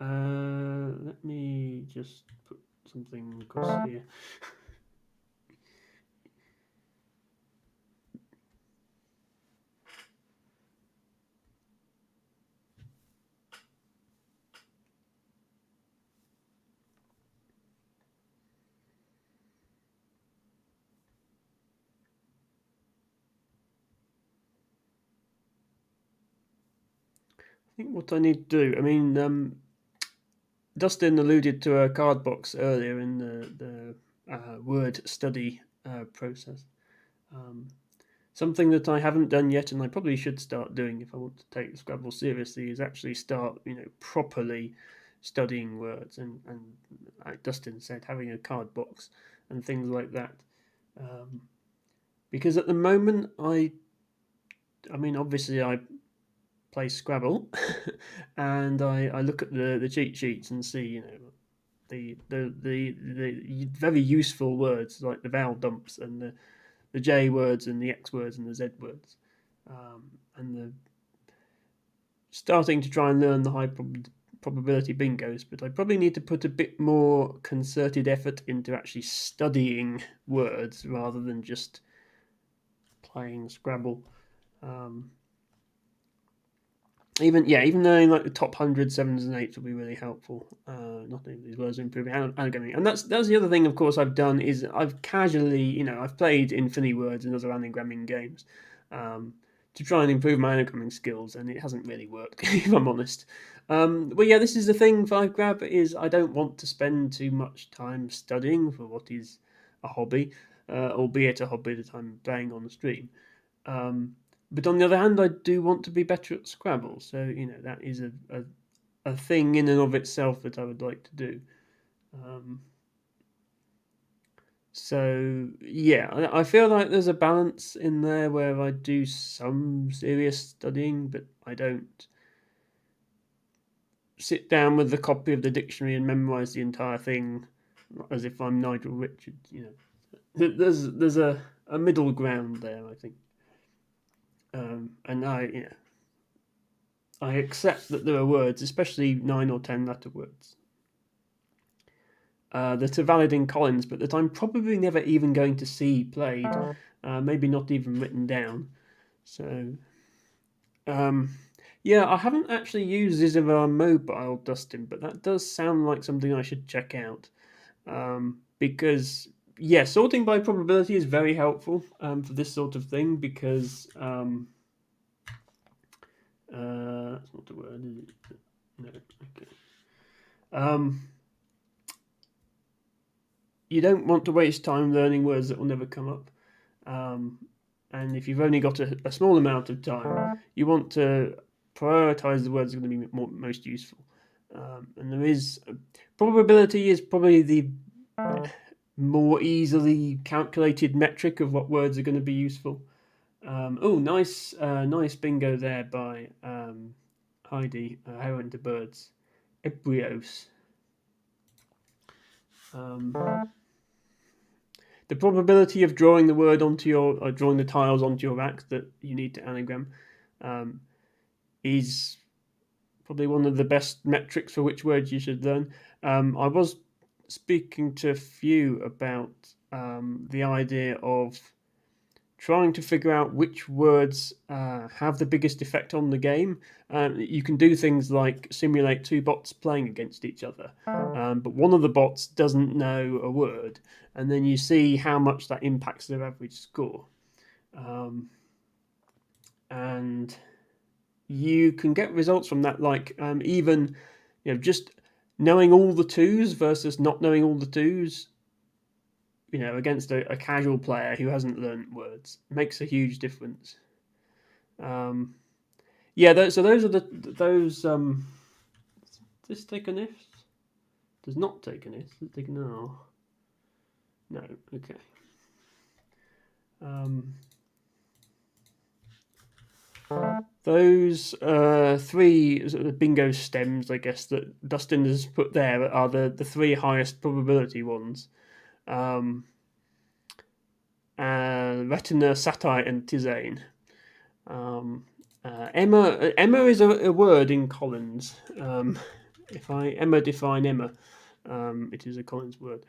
[SPEAKER 1] Let me just put something across here. I think what I need to do, I mean, Dustin alluded to a card box earlier in the word study process. Something that I haven't done yet, and I probably should start doing if I want to take Scrabble seriously, is actually start, properly studying words, and like Dustin said, having a card box and things like that. Because at the moment, I mean, obviously, I play Scrabble, and I look at the cheat sheets and see, the very useful words like the vowel dumps and the J words and the X words and the Z words, and the starting to try and learn the high probability bingos. But I probably need to put a bit more concerted effort into actually studying words rather than just playing Scrabble. Um, even knowing like the top 100 7s and 8s will be really helpful. Not only these words improving anagramming, and that's the other thing. Of course, I've done is I've casually, I've played Infinity Words and other anagramming games to try and improve my anagramming skills, and it hasn't really worked, if I'm honest. But yeah, this is the thing. 5grab is I don't want to spend too much time studying for what is a hobby, albeit a hobby that I'm playing on the stream. But on the other hand, I do want to be better at Scrabble. So, that is a thing in and of itself that I would like to do. So, yeah, I feel like there's a balance in there where I do some serious studying, but I don't sit down with the copy of the dictionary and memorize the entire thing as if I'm Nigel Richards. There's a middle ground there, I think. And I accept that there are words, especially 9 or 10 letter words, that are valid in Collins, but that I'm probably never even going to see played, maybe not even written down. So, yeah, I haven't actually used Zizivar Mobile, Dustin, but that does sound like something I should check out. Because, yeah, sorting by probability is very helpful for this sort of thing because. That's not the word, is it? No, okay. You don't want to waste time learning words that will never come up. And if you've only got a small amount of time, you want to prioritize the words that are going to be most useful. And there is probability is probably the more easily calculated metric of what words are going to be useful. Nice bingo there by Heidi. How into birds, Ebrios. The probability of drawing the word onto drawing the tiles onto your rack that you need to anagram is probably one of the best metrics for which words you should learn. I was speaking to a few about the idea of trying to figure out which words have the biggest effect on the game. You can do things like simulate two bots playing against each other, but one of the bots doesn't know a word, and then you see how much that impacts their average score. And you can get results from that, like even just knowing all the twos versus not knowing all the twos. Against a casual player who hasn't learned words makes a huge difference. So those are those. Does this take an if? Does not take an if. Does it take no? No. Okay. Those three sort of bingo stems, I guess, that Dustin has put there are the three highest probability ones. Retina, Satire, and Tisane. Emma is a word in Collins. if I Emma define Emma, it is a Collins word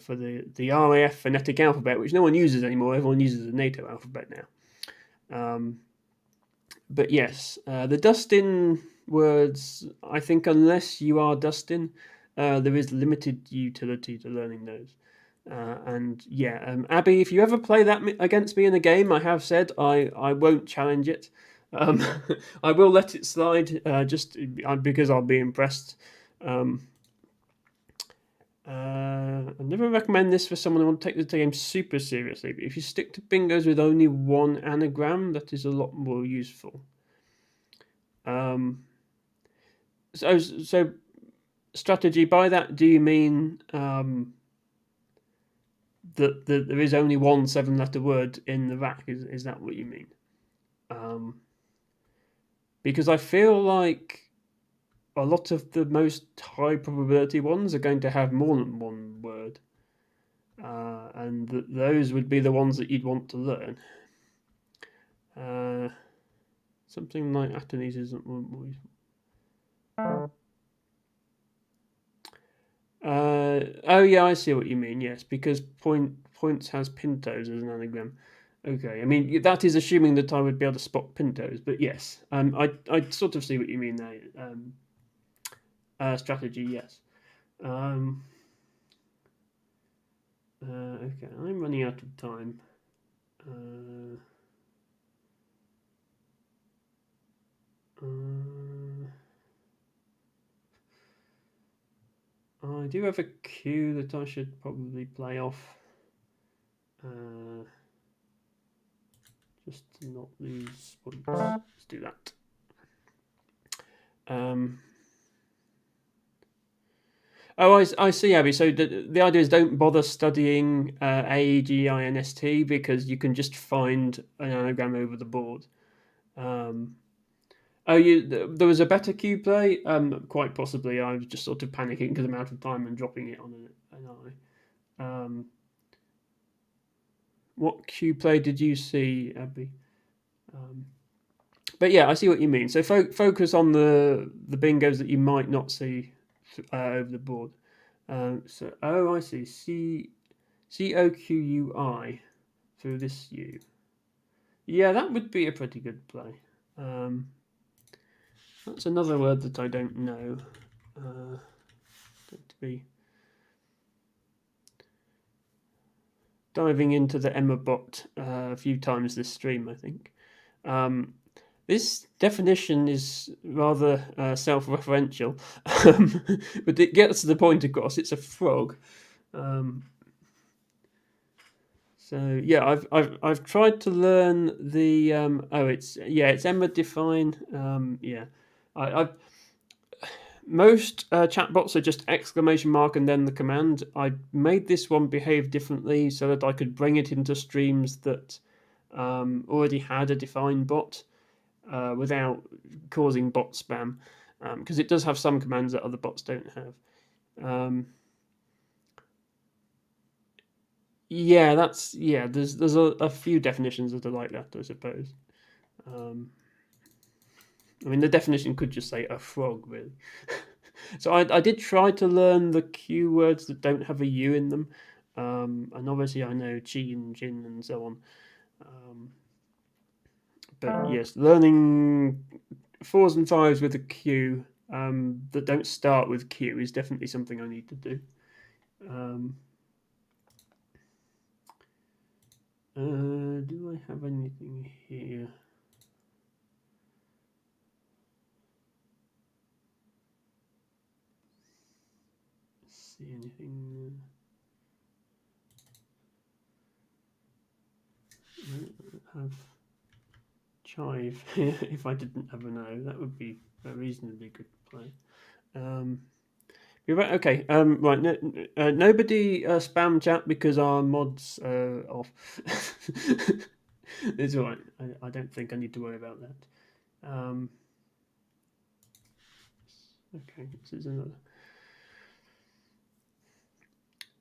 [SPEAKER 1] for the RAF phonetic alphabet, which no one uses anymore. Everyone uses the NATO alphabet now. But yes, the Dustin words, I think unless you are Dustin, there is limited utility to learning those. And yeah, Abby, if you ever play that against me in a game, I have said I won't challenge it. I will let it slide just because I'll be impressed. I never recommend this for someone who wants to take the game super seriously, but if you stick to bingos with only one anagram, that is a lot more useful. So strategy, by that, do you mean that there is only one 7-letter word in the rack? Is that what you mean? Because I feel like a lot of the most high probability ones are going to have more than one word. And those would be the ones that you'd want to learn. Something like Atenese isn't one. Oh yeah, I see what you mean. Yes, because points has pintos as an anagram. Okay, I mean that is assuming that I would be able to spot pintos, but yes, I sort of see what you mean there. Strategy, yes. Okay, I'm running out of time. I do have a cue that I should probably play off. Just to not lose points. Let's do that. I see, Abby. So the idea is don't bother studying AEGINST because you can just find an anagram over the board. There was a better cue play? Quite possibly. I was just sort of panicking because I'm out of time and dropping it on an eye. What cue play did you see, Abby? But yeah, I see what you mean. So focus on the bingos that you might not see over the board. I see. COQUI through this U. Yeah, that would be a pretty good play. That's another word that I don't know. Going to be diving into the Emma bot a few times this stream, I think. This definition is rather self-referential, but it gets the point across. It's a frog. So yeah, I've tried to learn the it's Emma define. I've most chatbots are just exclamation mark and then the command. I made this one behave differently so that I could bring it into streams that already had a defined bot without causing bot spam, because it does have some commands that other bots don't have. There's a few definitions that are like that, I suppose. I mean, the definition could just say a frog, really. So I did try to learn the Q words that don't have a U in them, and obviously I know chi and jin and so on. But yes, learning 4s and 5s with a Q that don't start with Q is definitely something I need to do. Do I have anything here? See anything? Have chive. If I didn't have an O, that would be a reasonably good play. You're right. Okay. Right. Nobody spam chat because our mods are off. It's all right. I don't think I need to worry about that. Okay. This is another.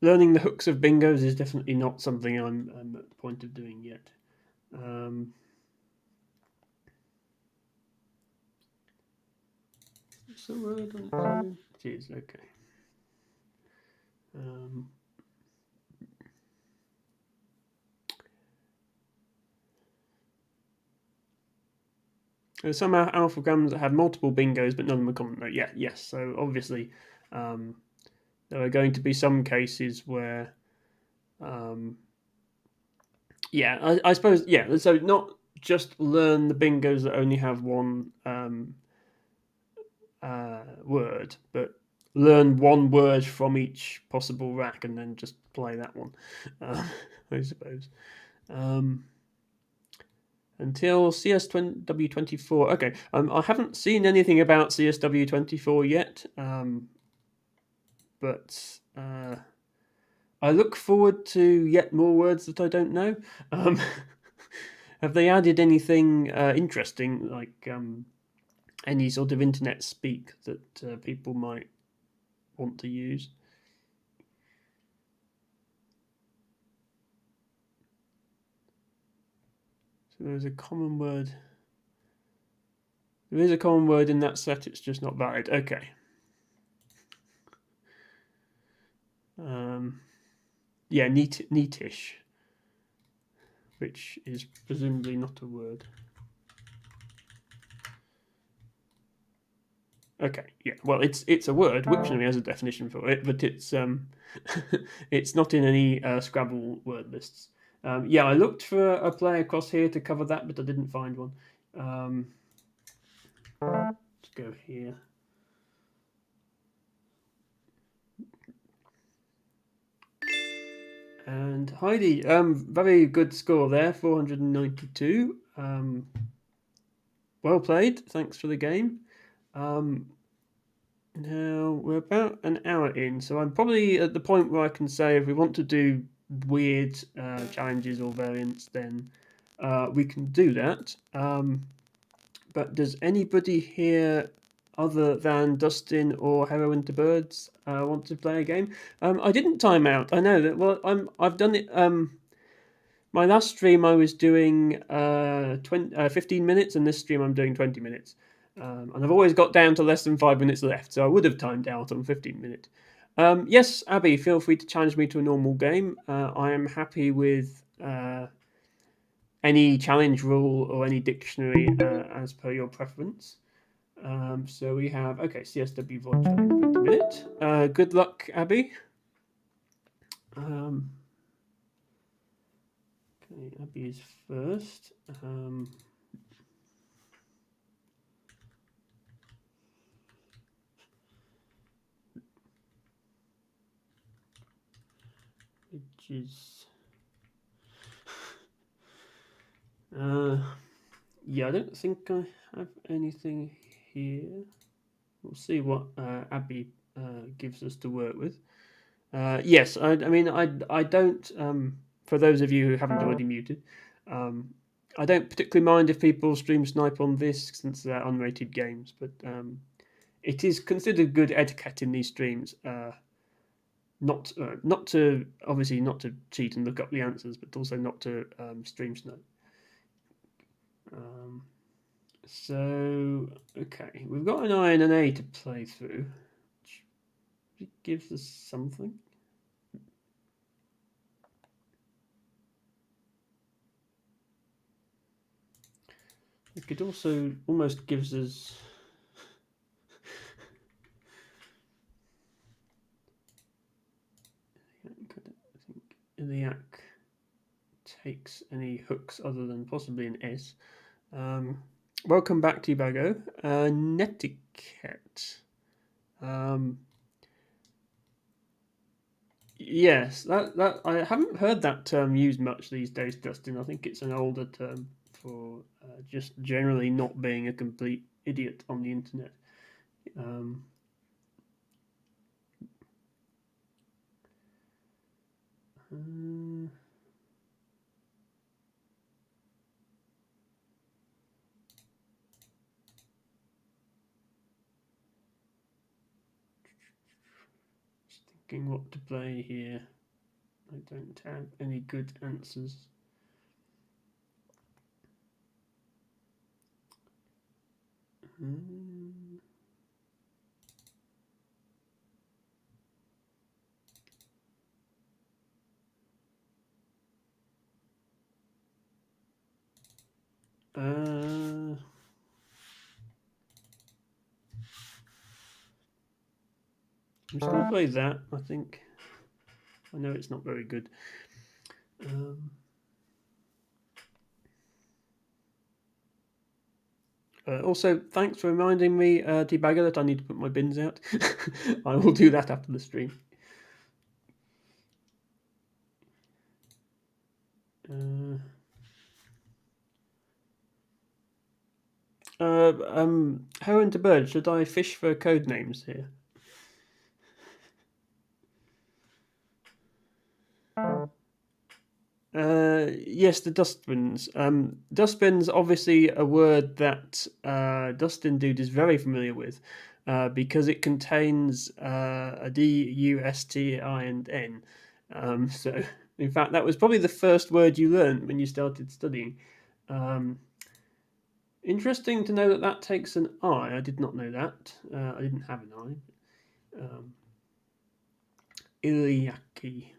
[SPEAKER 1] Learning the hooks of bingos is definitely not something I'm at the point of doing yet. It's a word on its own. It is, okay. There's some alphograms that have multiple bingos, but none of them are common. No, yeah, yes. So obviously, there are going to be some cases where, yeah, I suppose, yeah. So not just learn the bingos that only have one word, but learn one word from each possible rack and then just play that one. I suppose. Until CSW24. Okay, I haven't seen anything about CSW24 yet, but I look forward to yet more words that I don't know. Have they added anything interesting, like any sort of internet speak that people might want to use? So there's a common word. There is a common word in that set, it's just not valid. Okay. Yeah, neatish, which is presumably not a word. Okay, yeah. Well, it's a word. Wiktionary has a definition for it, but it's it's not in any Scrabble word lists. Yeah, I looked for a play across here to cover that, but I didn't find one. Let's go here. And Heidi, very good score there, 492. Well played. Thanks for the game. Now we're about an hour in, so I'm probably at the point where I can say if we want to do weird challenges or variants, then we can do that. But does anybody here, other than Dustin or Heroin to Birds, want to play a game? I didn't time out. I know that. Well, I've done it. My last stream I was doing 15 minutes, and this stream I'm doing 20 minutes. And I've always got down to less than 5 minutes left, so I would have timed out on 15 minutes. Yes, Abby, feel free to challenge me to a normal game. I am happy with any challenge rule or any dictionary as per your preference. So we have, okay, CSW voice for a minute. Good luck, Abby. Okay, Abby is first. Which is yeah, I don't think I have anything here. We'll see what Abby gives us to work with. Yes, I mean, I don't. For those of you who haven't already muted, I don't particularly mind if people stream snipe on this since they're unrated games, but it is considered good etiquette in these streams. Not to obviously not to cheat and look up the answers, but also not to stream snipe. So okay, we've got an I and an A to play through, which gives us something. It also almost gives us. I think Iliac takes any hooks other than possibly an S. Welcome back to Bago. Netiquette. Yes, that I haven't heard that term used much these days, Dustin. I think it's an older term for just generally not being a complete idiot on the internet. Just thinking what to play here. I don't have any good answers. I'm just going to play that, I think. I know it's not very good. Also, thanks for reminding me, Debagger, that I need to put my bins out. I will do that after the stream. How into bird? Should I fish for code names here? Yes, the dustbins. Dustbins, obviously, a word that Dustin Dude is very familiar with, because it contains a D, U, S, T, I, and N. So, in fact, that was probably the first word you learned when you started studying. Interesting to know that that takes an I. I did not know that. I didn't have an I. Iliaki.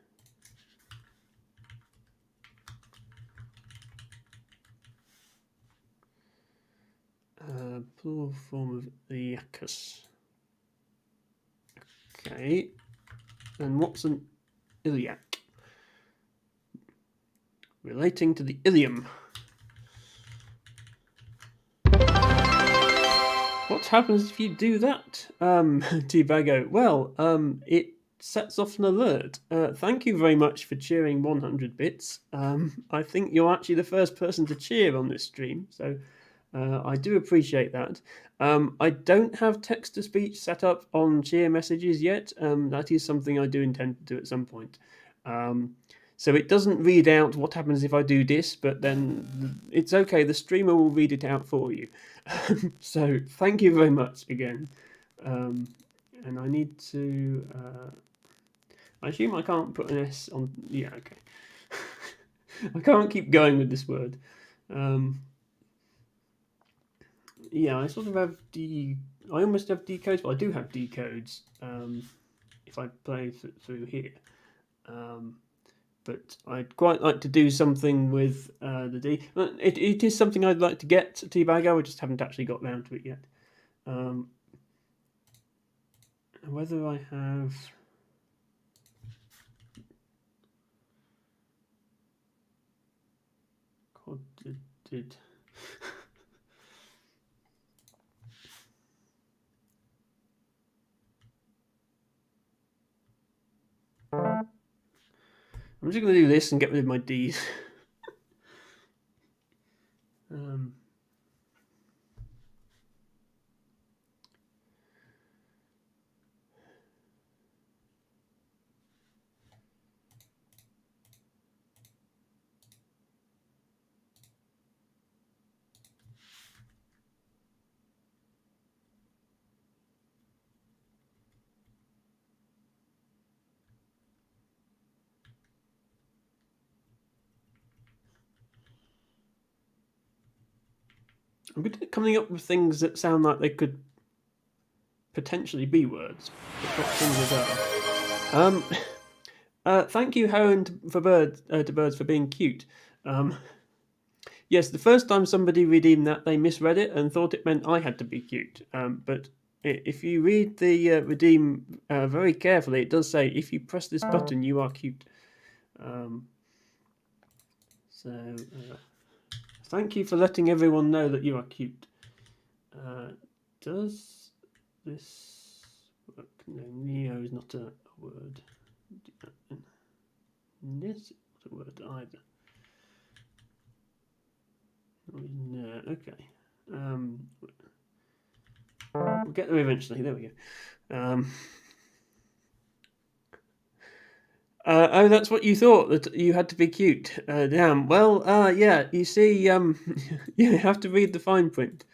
[SPEAKER 1] Plural form of Iliacus. Okay. And what's an iliac? Relating to the ilium. What happens if you do that, Tibago? Well, it sets off an alert. Thank you very much for cheering 100 bits. I think you're actually the first person to cheer on this stream, so I do appreciate that. I don't have text to speech set up on cheer messages yet. That is something I do intend to do at some point. So it doesn't read out what happens if I do this, but then it's okay. The streamer will read it out for you. So thank you very much again. And I need to. I assume I can't put an S on. Yeah, okay. I can't keep going with this word. Yeah, I sort of have I almost have decodes, but I do have decodes if I play through here. But I'd quite like to do something with the D. It is something I'd like to get to Teabag. I just haven't actually got round to it yet. Whether I have. God, did. I'm just going to do this and get rid of my D's. I'm good at coming up with things that sound like they could potentially be words, but not things that are. Thank you, Helen, to Birds for being cute. Yes, the first time somebody redeemed that, they misread it and thought it meant I had to be cute. But if you read the redeem very carefully, it does say, if you press this button, you are cute. So thank you for letting everyone know that you are cute. Does this work? No, Neo is not a word. This is not a word either. No, okay. We'll get there eventually. There we go. Oh, that's what you thought, that you had to be cute. Damn. Well, yeah. You see, you have to read the fine print.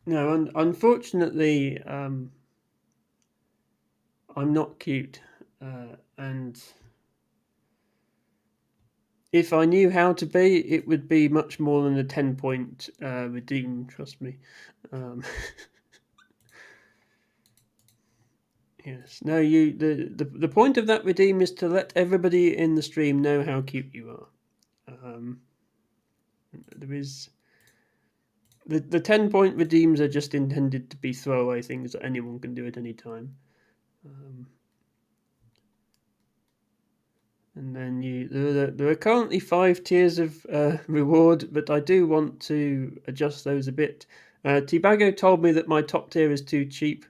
[SPEAKER 1] No, unfortunately, I'm not cute, and if I knew how to be, it would be much more than a 10-point redeem. Trust me. Yes. No, the point of that redeem is to let everybody in the stream know how cute you are. There is the 10-point redeems are just intended to be throwaway things that anyone can do at any time. And then there are currently 5 tiers of reward, but I do want to adjust those a bit. Tibago told me that my top tier is too cheap.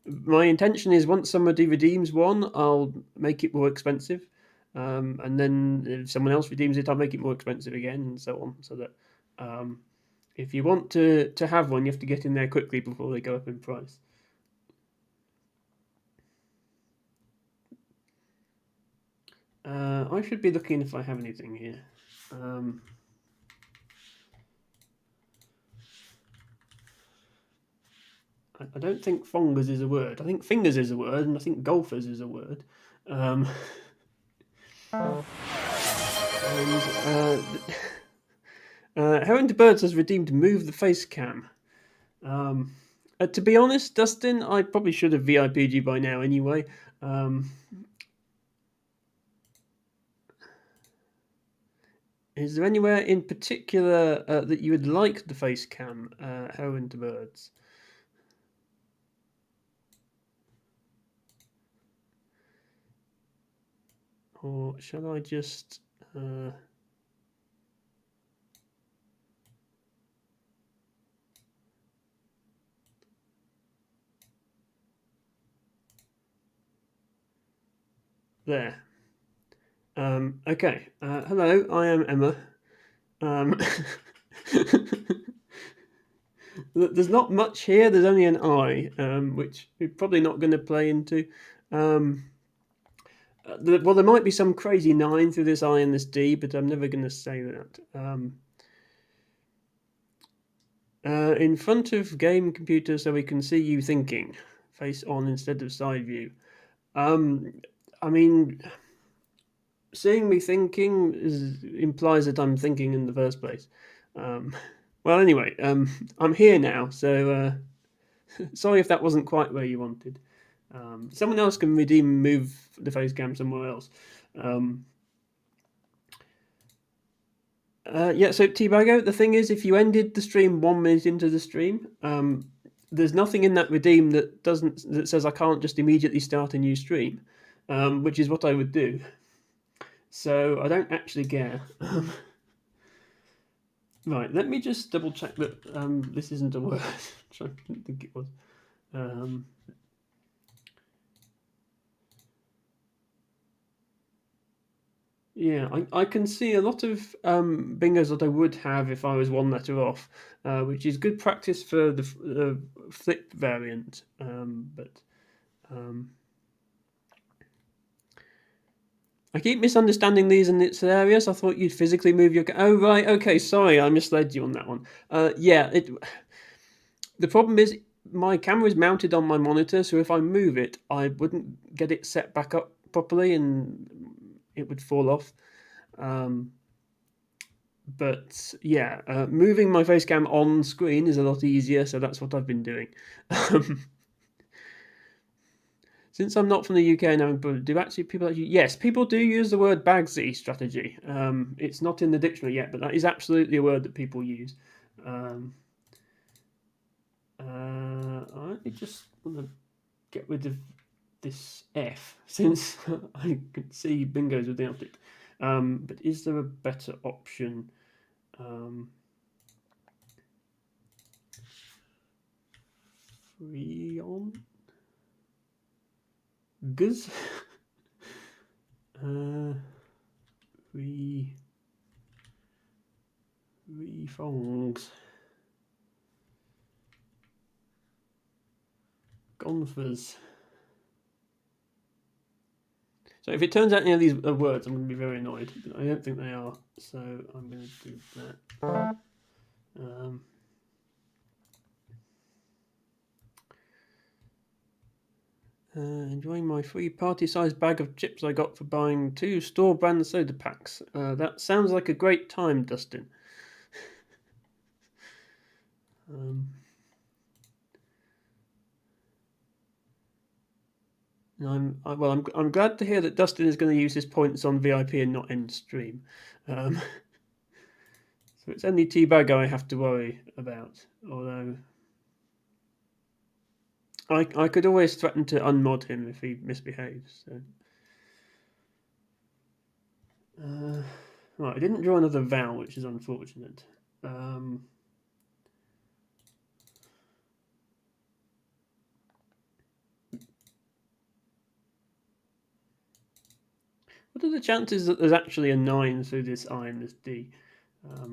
[SPEAKER 1] My intention is once somebody redeems one, I'll make it more expensive. And then if someone else redeems it, I'll make it more expensive again, and so on. So that if you want to have one, you have to get in there quickly before they go up in price. I should be looking if I have anything here. I don't think fongers is a word. I think fingers is a word, and I think golfers is a word. And Heron to Birds has redeemed Move the Face Cam. To be honest, Dustin, I probably should have VIP'd you by now anyway. Is there anywhere in particular that you would like the face cam, Heron to Birds? Or shall I just... There. Okay. Hello, I am Emma. There's not much here. There's only an I, which we're probably not going to play into. Well, there might be some crazy 9 through this I and this D, but I'm never going to say that. In front of game computer so we can see you thinking. Face on instead of side view. I mean, seeing me thinking implies that I'm thinking in the first place. Well, anyway, I'm here now, so sorry if that wasn't quite where you wanted. Someone else can move the face cam somewhere else. Yeah, so Tibago, the thing is, if you ended the stream 1 minute into the stream, there's nothing in that redeem that says I can't just immediately start a new stream, which is what I would do. So I don't actually care. Right, let me just double check that this isn't a word. I didn't think it was. Yeah, I can see a lot of bingos that I would have if I was 1 letter off, which is good practice for the flip variant. I keep misunderstanding these in its areas. I thought you'd physically move your... Oh, right, okay, sorry, I misled you on that one. Yeah, the problem is my camera is mounted on my monitor, so if I move it, I wouldn't get it set back up properly and it would fall off. But yeah, moving my face cam on screen is a lot easier, so that's what I've been doing. Since I'm not from the UK now, but do people actually... Yes, people do use the word Bagsy strategy. It's not in the dictionary yet, but that is absolutely a word that people use. I just want to get rid of this F, since I can see bingos without it. But is there a better option? Freon? Guz? Refongs. Gonfers. So if it turns out any of these are words, I'm going to be very annoyed. But I don't think they are, so I'm going to do that. Enjoying my free party-sized bag of chips I got for buying 2 store-brand soda packs. That sounds like a great time, Dustin. I'm glad to hear that Dustin is going to use his points on VIP and not end stream. So it's only Teabago I have to worry about. Although I could always threaten to unmod him if he misbehaves. So. Right, I didn't draw another vowel, which is unfortunate. What are the chances that there's actually a 9 through this I and this D? I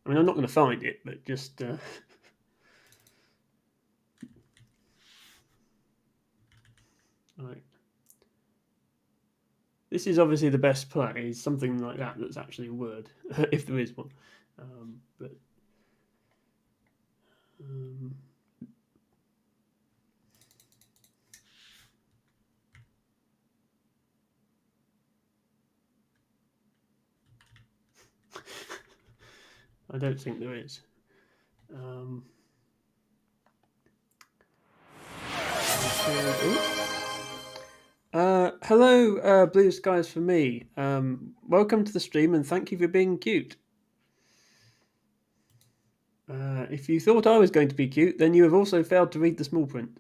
[SPEAKER 1] mean, I'm not going to find it, but just... right. This is obviously the best play, something like that that's actually a word, if there is one. But... I don't think there is. Hello, Blue Skies for me. Welcome to the stream and thank you for being cute. If you thought I was going to be cute, then you have also failed to read the small print.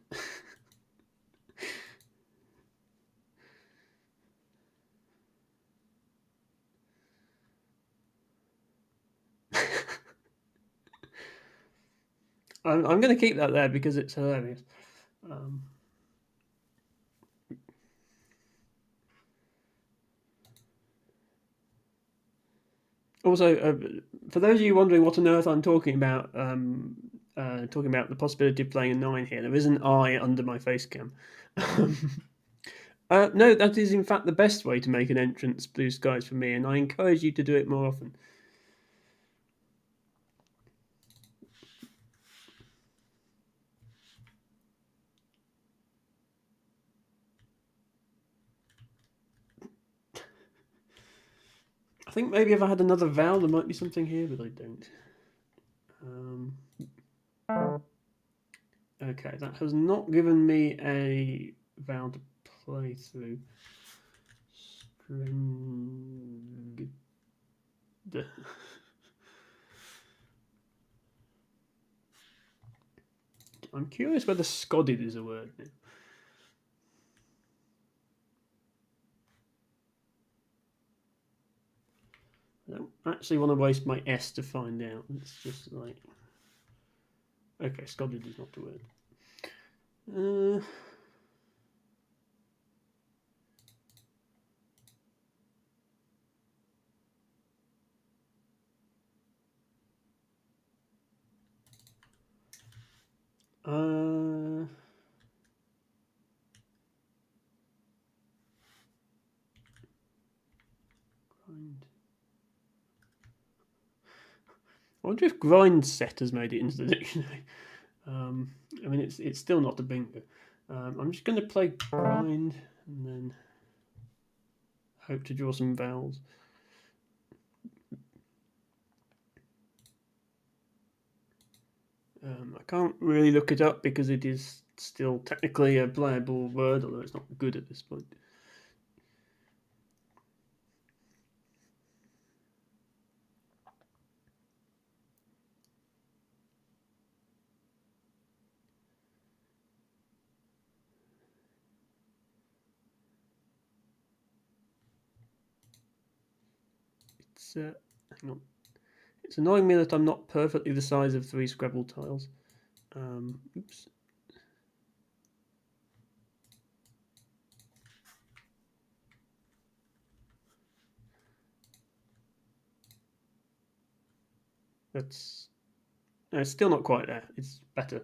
[SPEAKER 1] I'm going to keep that there because it's hilarious. Also, for those of you wondering what on earth I'm talking about the possibility of playing a 9 here, there is an I under my face cam. No, that is in fact the best way to make an entrance, Blue Skies, for me, and I encourage you to do it more often. I think maybe if I had another vowel, there might be something here, but I don't. Okay, that has not given me a vowel to play through. String. I'm curious whether scodded is a word now. I don't actually want to waste my S to find out. It's just like... Okay, scodded is not a word. Grind. I wonder if grind set has made it into the dictionary. I mean, it's still not a bingo. I'm just going to play grind and then hope to draw some vowels. I can't really look it up because it is still technically a playable word, although it's not good at this point. Hang on. It's annoying me that I'm not perfectly the size of 3 Scrabble tiles. Oops. That's... No, it's still not quite there. It's better.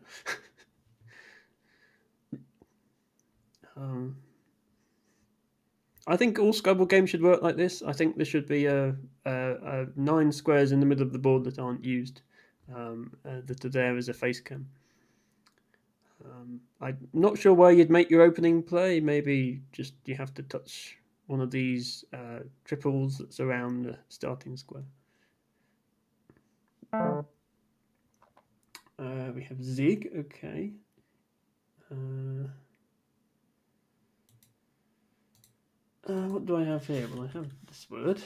[SPEAKER 1] I think all Scrabble games should work like this. I think there should be 9 squares in the middle of the board that aren't used, that are there as a face cam. I'm not sure where you'd make your opening play. Maybe just you have to touch one of these triples that's around the starting square. We have Zig, okay. What do I have here? Well, I have this word.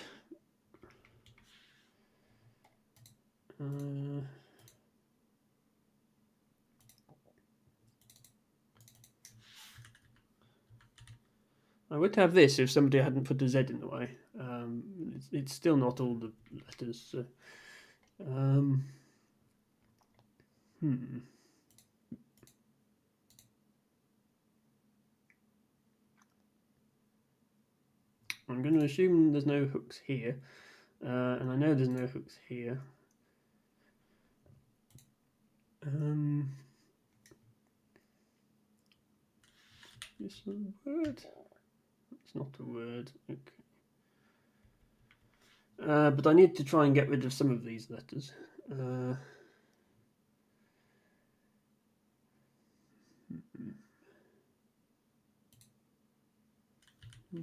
[SPEAKER 1] I would have this if somebody hadn't put a Z in the way. It's still not all the letters. So, I'm going to assume there's no hooks here, and I know there's no hooks here. Is this a word? It's not a word. Okay. But I need to try and get rid of some of these letters.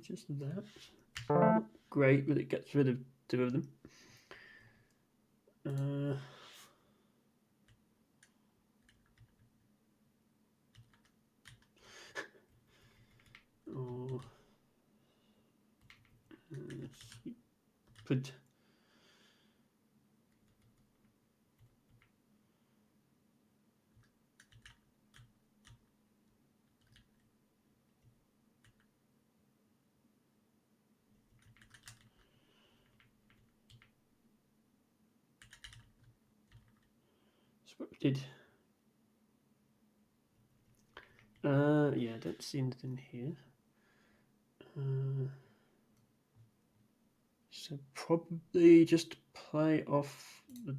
[SPEAKER 1] Just that. Not great, but it gets rid of two of them. Put scripted. Yeah, I don't see anything here. So probably just play off the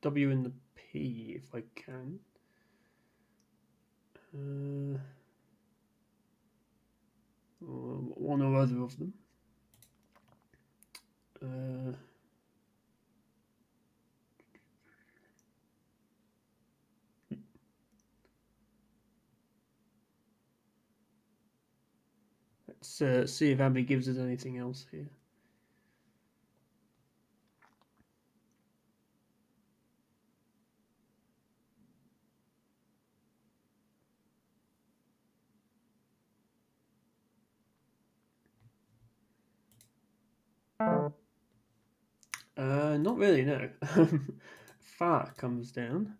[SPEAKER 1] W and the P if I can. One or other of them. Let's see if Abby gives us anything else here. Not really, no. Far comes down.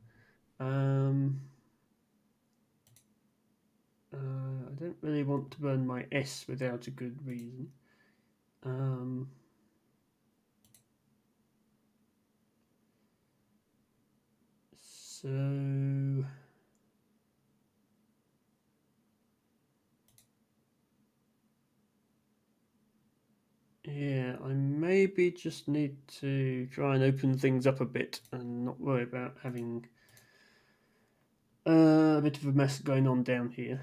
[SPEAKER 1] I don't really want to burn my S without a good reason. So yeah, I maybe just need to try and open things up a bit and not worry about having a bit of a mess going on down here.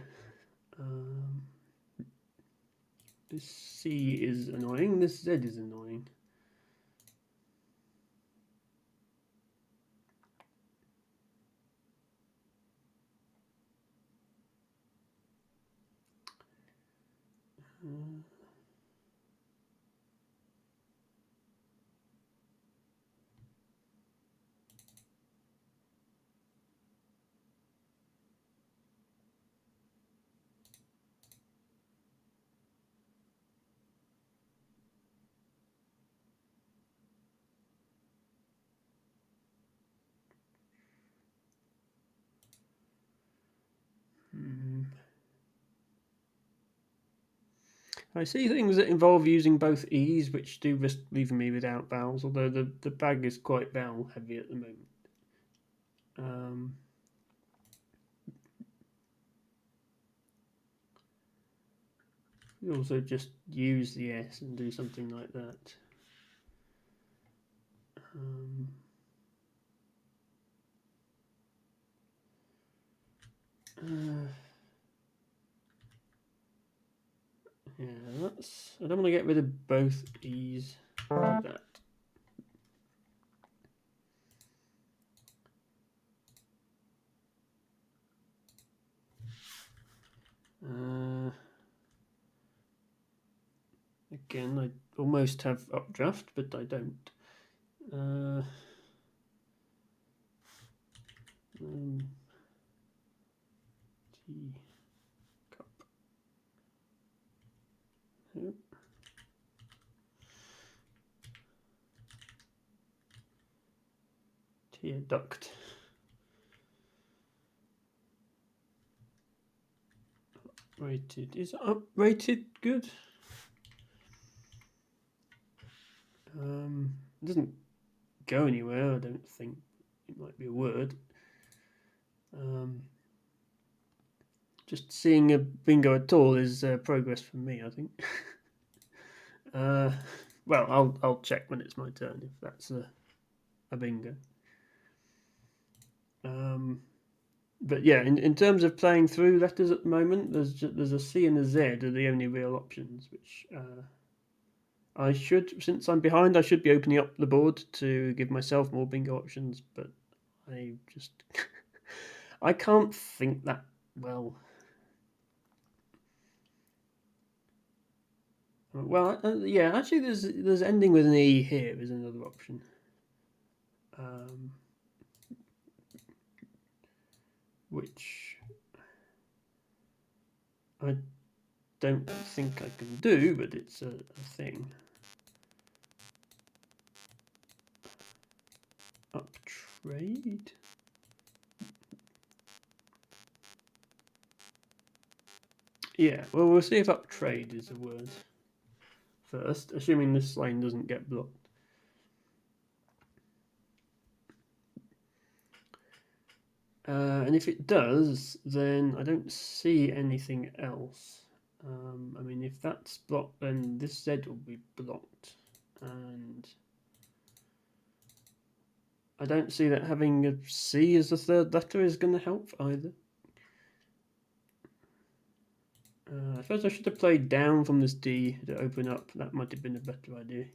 [SPEAKER 1] This C is annoying, this Z is annoying. I see things that involve using both E's, which do risk leaving me without vowels, although the bag is quite vowel heavy at the moment. You also just use the S and do something like that. Yeah, that's. I don't want to get rid of both E's. Like that. Again, I almost have updraft, but I don't. Duct. Rated. Is uprated good? It doesn't go anywhere, I don't think. It might be a word. Just seeing a bingo at all is progress for me, I think. Well, I'll check when it's my turn if that's a bingo. But yeah, in terms of playing through letters at the moment, there's a C and a Z are the only real options, which I should, since I'm behind, I should be opening up the board to give myself more bingo options, but I just I can't think that well. Well, yeah, actually, there's ending with an E here is another option. Which I don't think I can do, but it's a thing. Uptrade? Yeah, well, we'll see if uptrade is a word first, assuming this line doesn't get blocked. And if it does, then I don't see anything else. I mean, if that's blocked, then this Z will be blocked. And I don't see that having a C as the third letter is going to help either. I suppose I should have played down from this D to open up. That might have been a better idea.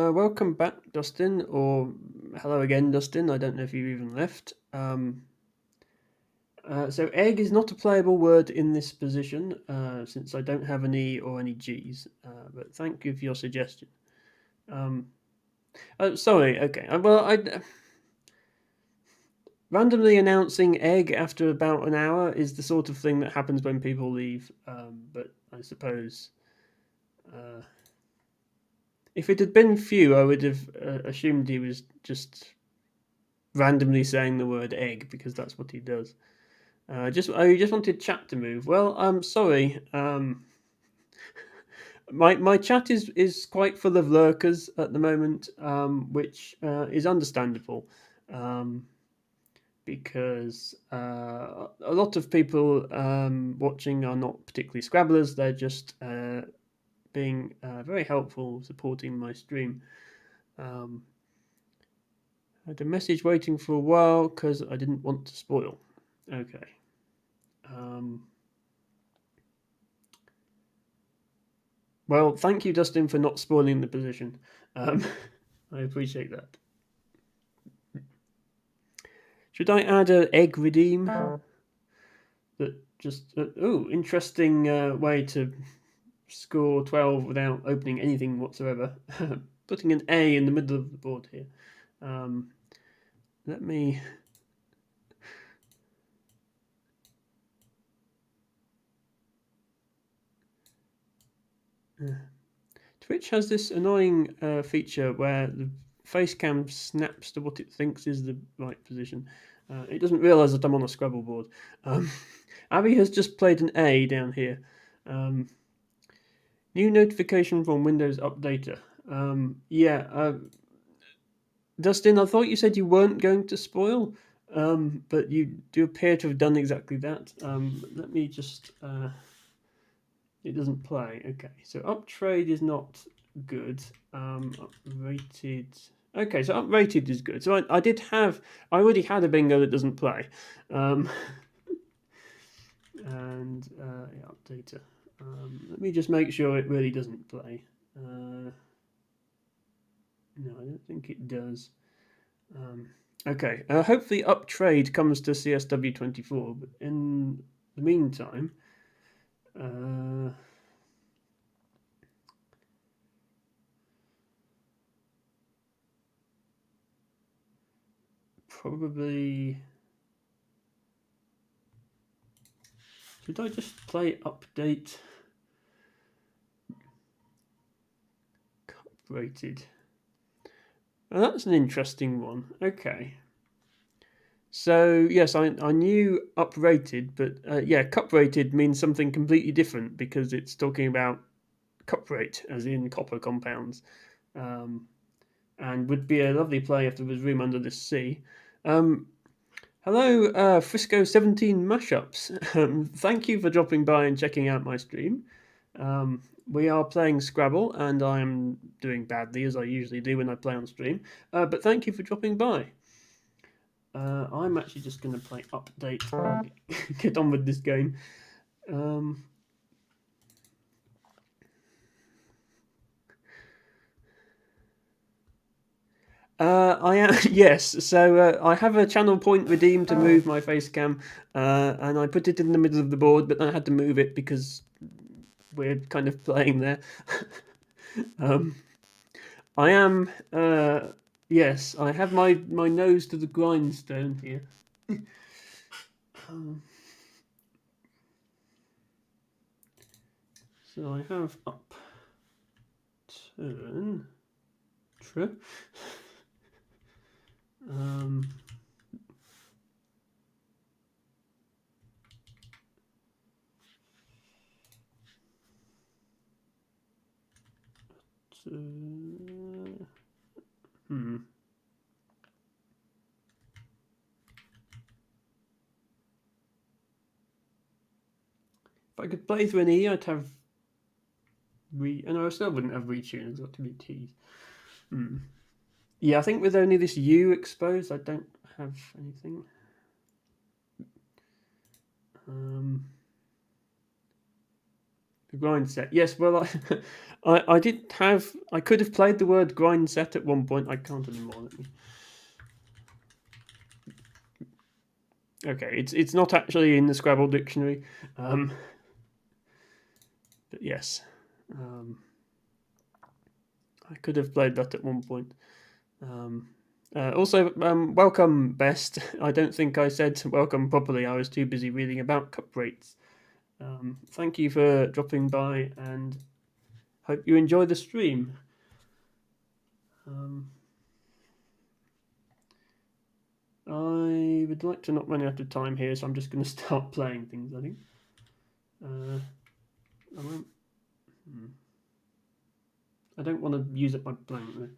[SPEAKER 1] Welcome back, Dustin, or hello again, Dustin. I don't know if you even left. So egg is not a playable word in this position, since I don't have an E or any Gs, but thank you for your suggestion. Sorry, okay. Randomly announcing egg after about an hour is the sort of thing that happens when people leave, but I suppose... if it had been few, I would have assumed he was just randomly saying the word egg, because that's what he does. I just wanted chat to move. Well, I'm sorry. My chat is quite full of lurkers at the moment, which is understandable, because a lot of people watching are not particularly Scrabblers. They're just being very helpful, supporting my stream. I had a message waiting for a while because I didn't want to spoil. Okay. Well, thank you, Dustin, for not spoiling the position. I appreciate that. Should I add an egg redeem? That just interesting way to score 12 without opening anything whatsoever. Putting an A in the middle of the board here. Let me... Twitch has this annoying feature where the face cam snaps to what it thinks is the right position. It doesn't realise that I'm on a Scrabble board. Abby has just played an A down here. New notification from Windows Updater. Dustin, I thought you said you weren't going to spoil, but you do appear to have done exactly that. Let me just... it doesn't play. Okay, so uptrade is not good. Uprated... Okay, so uprated is good. So I already had a bingo that doesn't play. And yeah, updater. Let me just make sure it really doesn't play. No, I don't think it does. Okay, hopefully uptrade comes to CSW24, but in the meantime, probably... Should I just play update? Cup rated. Oh, that's an interesting one. Okay. So, yes, I knew uprated, but yeah, cup rated means something completely different because it's talking about cuprate, as in copper compounds, and would be a lovely play if there was room under this sea. Hello, Frisco 17 Mashups. Thank you for dropping by and checking out my stream. We are playing Scrabble, and I'm doing badly, as I usually do when I play on stream, but thank you for dropping by. I'm actually just going to play update and get on with this game. I am yes. So I have a channel point redeemed to move my face cam, and I put it in the middle of the board, but then I had to move it because we're kind of playing there. I am yes. I have my nose to the grindstone here. So I have up, turn, true. If I could play through an E, I'd have and I still wouldn't have retune. It's got to be T's. Yeah, I think with only this U exposed, I don't have anything. The grind set. Yes, well, I did have. I could have played the word grind set at one point. I can't anymore. Let me. Okay, it's not actually in the Scrabble dictionary, but yes, I could have played that at one point. Also, welcome, Best. I don't think I said welcome properly. I was too busy reading about cup rates. Thank you for dropping by, and hope you enjoy the stream. I would like to not run out of time here, so I'm just going to start playing things, I think. I won't. I don't want to use up my blank though.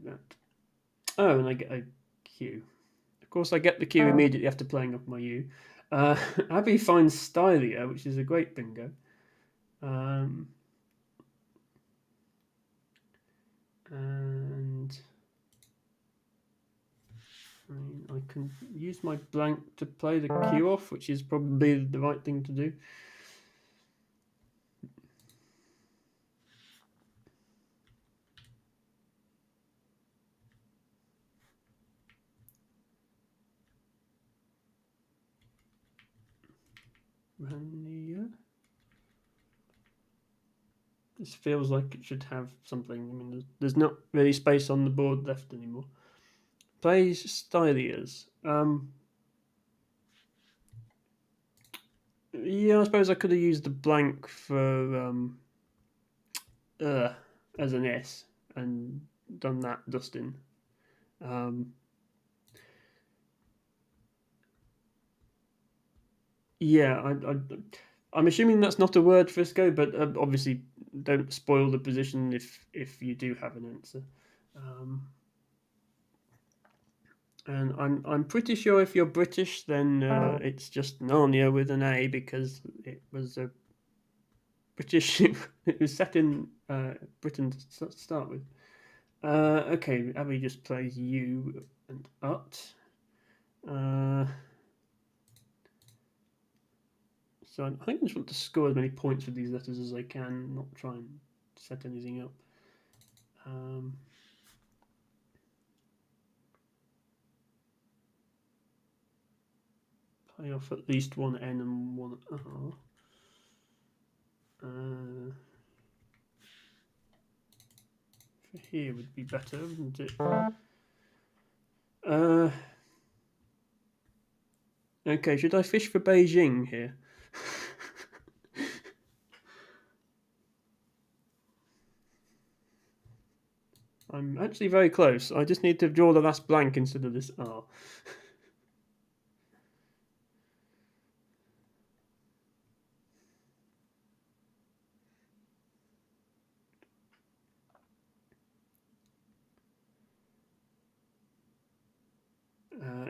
[SPEAKER 1] That. Oh, and I get a Q. Of course, I get the Q immediately after playing off my U. Abby finds Stylia, which is a great bingo. And I can use my blank to play the Q off, which is probably the right thing to do. Rania. This feels like it should have something. I mean, there's not really space on the board left anymore. Plays Stylias. Yeah, I suppose I could have used the blank for as an S and done that, Dustin. Yeah, I'm assuming that's not a word, Frisco, but obviously don't spoil the position if you do have an answer. And I'm pretty sure if you're British, then it's just Narnia with an A because it was a British. It was set in Britain to start with. Okay, Abby just plays U and Ut. So I think I just want to score as many points with these letters as I can, not try and set anything up. Play off at least one N and one R. here would be better, wouldn't it? Okay, should I fish for Beijing here? I'm actually very close. I just need to draw the last blank instead of this R.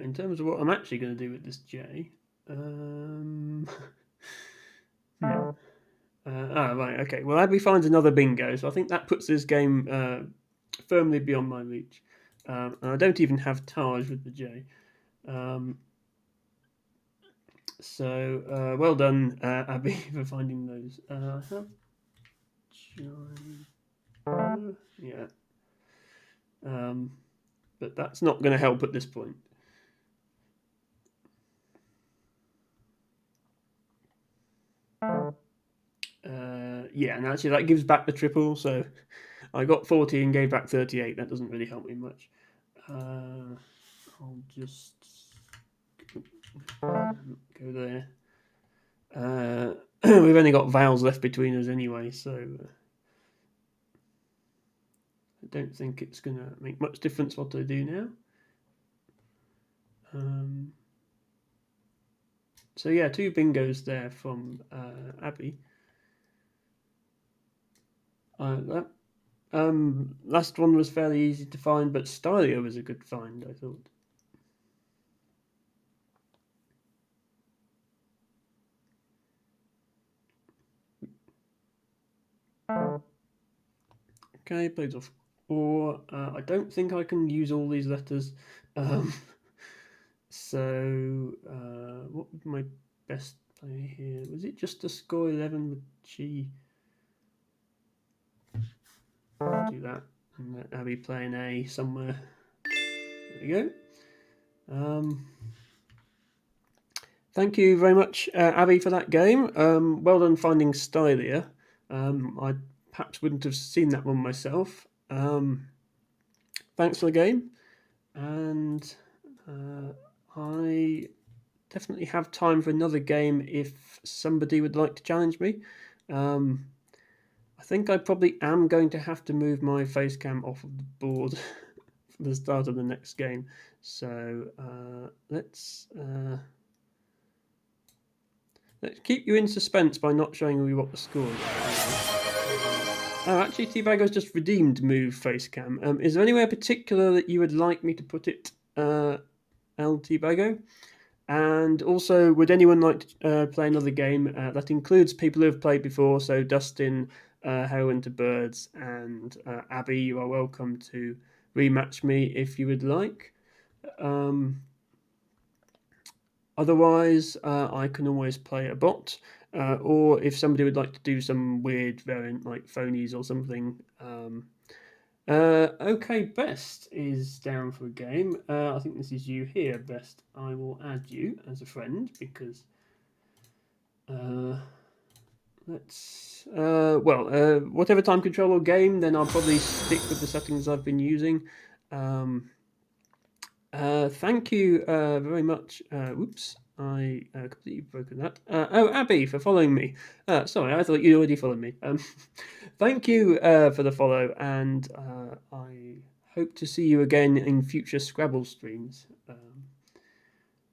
[SPEAKER 1] In terms of what I'm actually going to do with this J, right, okay. Well, Abby finds another bingo, so I think that puts this game firmly beyond my reach. And I don't even have Taj with the J. So well done, Abby, for finding those. I have yeah. But that's not going to help at this point. Yeah, and actually that gives back the triple, so I got 40 and gave back 38. That doesn't really help me much. I'll just go there. We've only got vowels left between us anyway, so I don't think it's going to make much difference what I do now. So yeah, 2 bingos there from Abby. That last one was fairly easy to find, but Stylia was a good find, I thought. Okay, plays off. Or I don't think I can use all these letters. So what would my best play here? Was it just a score 11 with G? I'll do that and let Abby play an A somewhere. There we go. Thank you very much, Abby, for that game. Well done finding Stylia. I perhaps wouldn't have seen that one myself. Thanks for the game. And I definitely have time for another game if somebody would like to challenge me. I think I probably am going to have to move my face cam off of the board for the start of the next game. So let's keep you in suspense by not showing you what the score is. Oh, actually, T-Bago's just redeemed move face cam. Is there anywhere particular that you would like me to put it, L T-Bago? And also, would anyone like to play another game that includes people who have played before? So Dustin, Heroin to Birds, and Abby, you are welcome to rematch me if you would like. Otherwise, I can always play a bot, or if somebody would like to do some weird variant like phonies or something. Okay, Best is down for a game. I think this is you here, Best. I will add you as a friend because let's whatever time control or game, then I'll probably stick with the settings I've been using. Thank you very much. Whoops, I completely broken that. Oh, Abby, for following me. Sorry, I thought you'd already followed me. Thank you for the follow, and I hope to see you again in future Scrabble streams,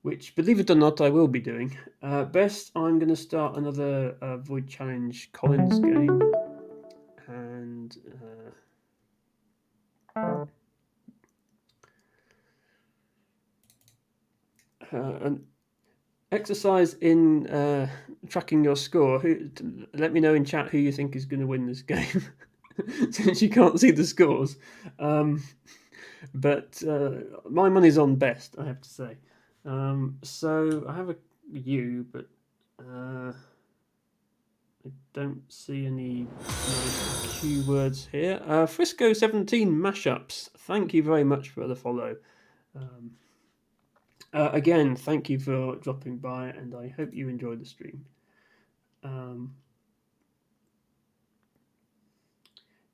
[SPEAKER 1] which, believe it or not, I will be doing. Best, I'm going to start another Void Challenge Collins game, and an exercise in tracking your score. Let me know in chat who you think is going to win this game, since you can't see the scores. But my money's on Best, I have to say. So I have a U, but I don't see any nice keywords here. Frisco17 mashups. Thank you very much for the follow. Again, thank you for dropping by, and I hope you enjoyed the stream.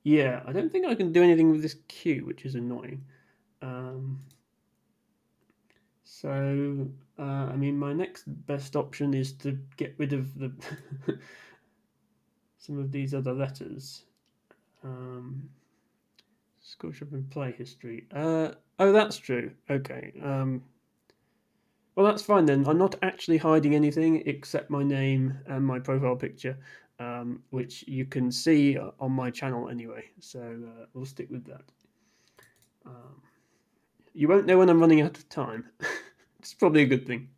[SPEAKER 1] Yeah, I don't think I can do anything with this Q, which is annoying. So, I mean, my next best option is to get rid of the some of these other letters. Scottish Open play history. Oh, that's true. Okay. Well, that's fine then. I'm not actually hiding anything except my name and my profile picture, which you can see on my channel anyway. So we'll stick with that. You won't know when I'm running out of time. It's probably a good thing.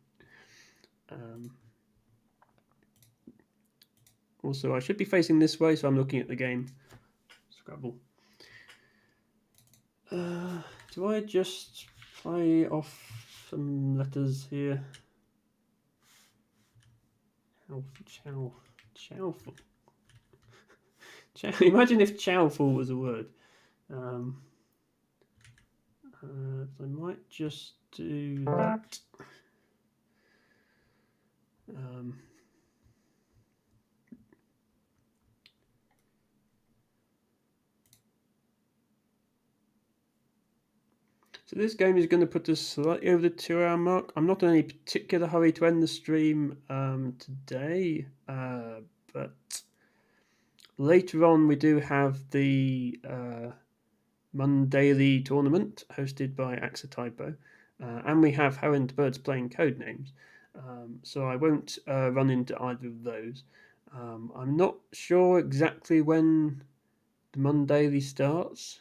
[SPEAKER 1] Also, I should be facing this way, so I'm looking at the game. Scrabble. Do I just play off some letters here? Chowful. Imagine if chowful was a word. I might just do that. So this game is going to put us slightly over the 2-hour mark. I'm not in any particular hurry to end the stream today, but later on we do have the Mondaily tournament hosted by Axatypo, and we have How Into Birds playing Codenames. So I won't run into either of those. I'm not sure exactly when the Mondaily starts,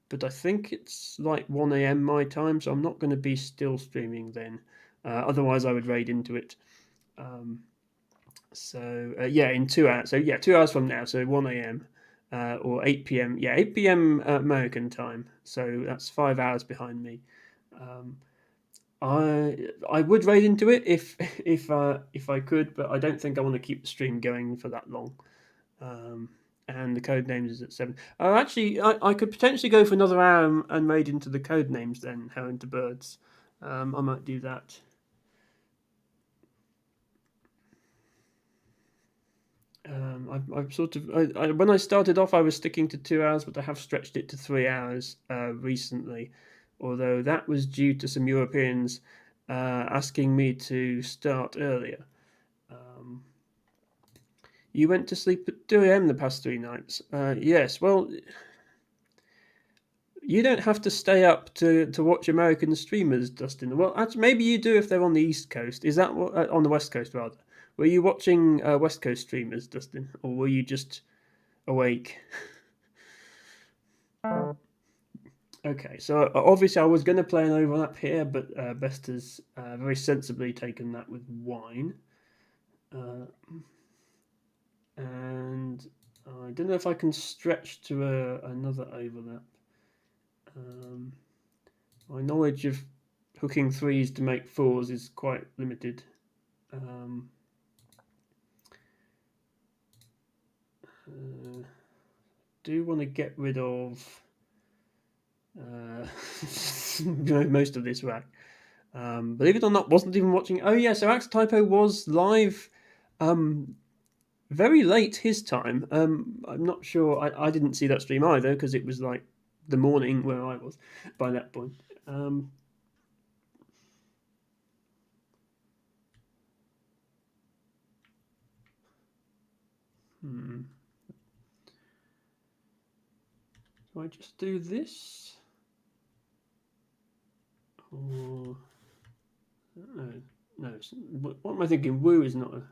[SPEAKER 1] but I think it's like 1 a.m. my time, so I'm not going to be still streaming then. Otherwise, I would raid into it. Yeah, in 2 hours. So yeah, 2 hours from now, so 1 a.m. Or 8 p.m. Yeah, 8 p.m. American time. So that's 5 hours behind me. I would raid into it if I could, but I don't think I want to keep the stream going for that long. And the code names is at 7. Oh, actually, I could potentially go for another hour and raid into the code names then, How Into Birds. I might do that. I've sort of when I started off, I was sticking to 2 hours, but I have stretched it to 3 hours recently. Although that was due to some Europeans asking me to start earlier. You went to sleep at 2 a.m. the past 3 nights. Yes, well, you don't have to stay up to watch American streamers, Dustin. Well, actually, maybe you do if they're on the East Coast. Is that what, on the West Coast rather? Were you watching West Coast streamers, Dustin, or were you just awake? Okay, so obviously I was going to play an overlap here, but Best has very sensibly taken that with wine. And I don't know if I can stretch to another overlap. My knowledge of hooking threes to make fours is quite limited. Do want to get rid of most of this rack. Believe it or not, wasn't even watching. Oh yeah, so Axatypo was live very late his time. I'm not sure. I didn't see that stream either because it was like the morning where I was by that point. Do I just do this? Or no. What am I thinking? Woo is not a.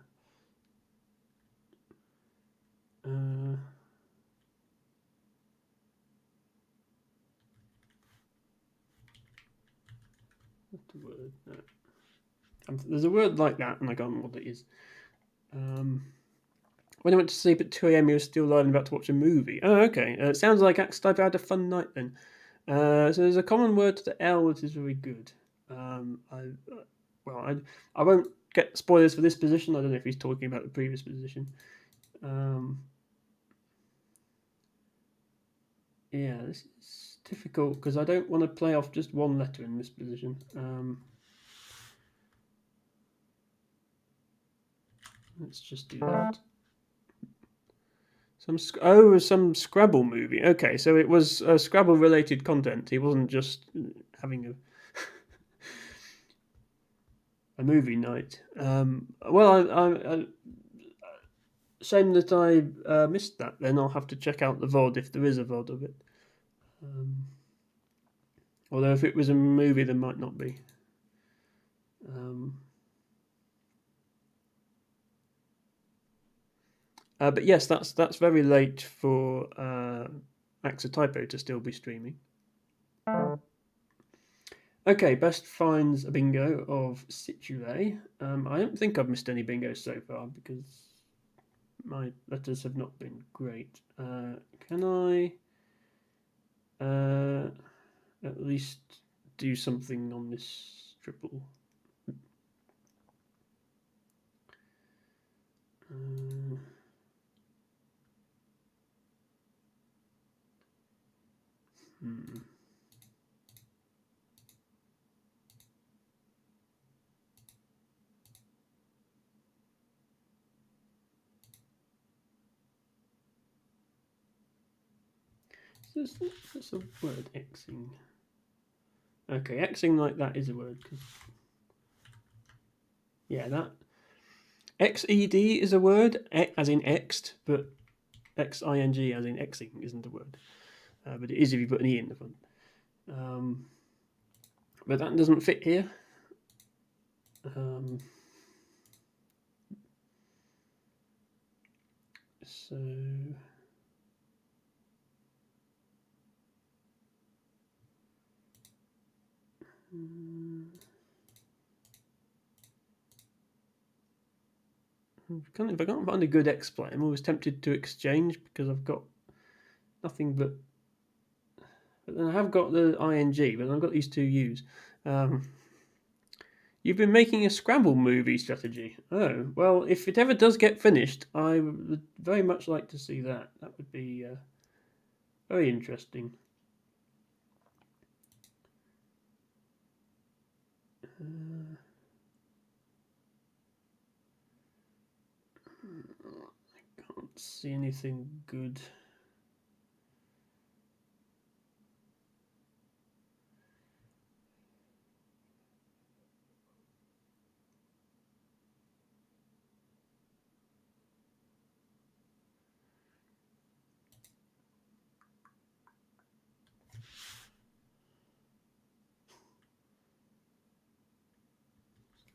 [SPEAKER 1] What's the word? No. There's a word like that, and I can't remember what it is. When I went to sleep at 2 a.m., he was still alive and about to watch a movie. Oh, okay. It sounds like Axatypo had a fun night then. So there's a common word to the L that is very good. I won't get spoilers for this position. I don't know if he's talking about the previous position. Yeah, this is difficult because I don't want to play off just one letter in this position. Let's just do that. Some Scrabble movie. Okay, so it was Scrabble related content. He wasn't just having a movie night. Well, shame that I missed that. Then I'll have to check out the VOD if there is a VOD of it. Although if it was a movie, there might not be. But yes, that's very late for Axotypo to still be streaming. Okay, best finds a bingo of Situle. I don't think I've missed any bingos so far because my letters have not been great. Can I at least do something on this triple? That's a word, Xing. Okay, Xing like that is a word. Yeah, that XED is a word, as in Xed, but XING as in Xing isn't a word. But it is if you put an E in the front. But that doesn't fit here. So if I can't find a good exploit, I'm always tempted to exchange because I've got nothing but then I have got the ing, but I've got these two U's. You've been making a Scrabble movie strategy. Oh, well, if it ever does get finished, I would very much like to see that. That would be very interesting. I can't see anything good.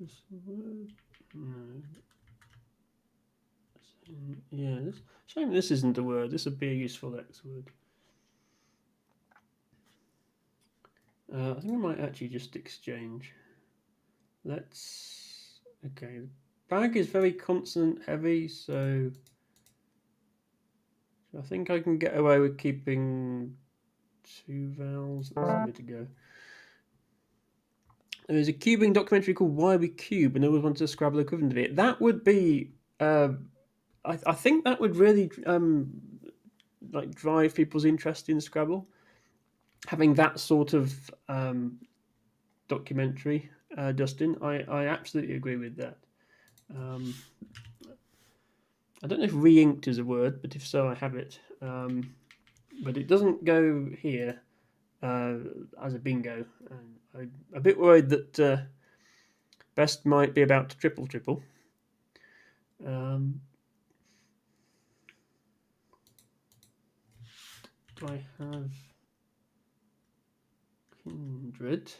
[SPEAKER 1] Is this a word? No. Yeah, shame this isn't a word. This would be a useful X word. I think I might actually just exchange. Let's. Okay, bag is very consonant heavy, so I think I can get away with keeping two vowels. Let's give it a go. There's a cubing documentary called Why We Cube, and I always wanted to Scrabble equivalent of it. That would be. I think that would really like drive people's interest in Scrabble. Having that sort of documentary, Dustin, I absolutely agree with that. I don't know if re-inked is a word, but if so, I have it. But it doesn't go here as a bingo. And I'm a bit worried that Best might be about to triple. Do I have Kindred?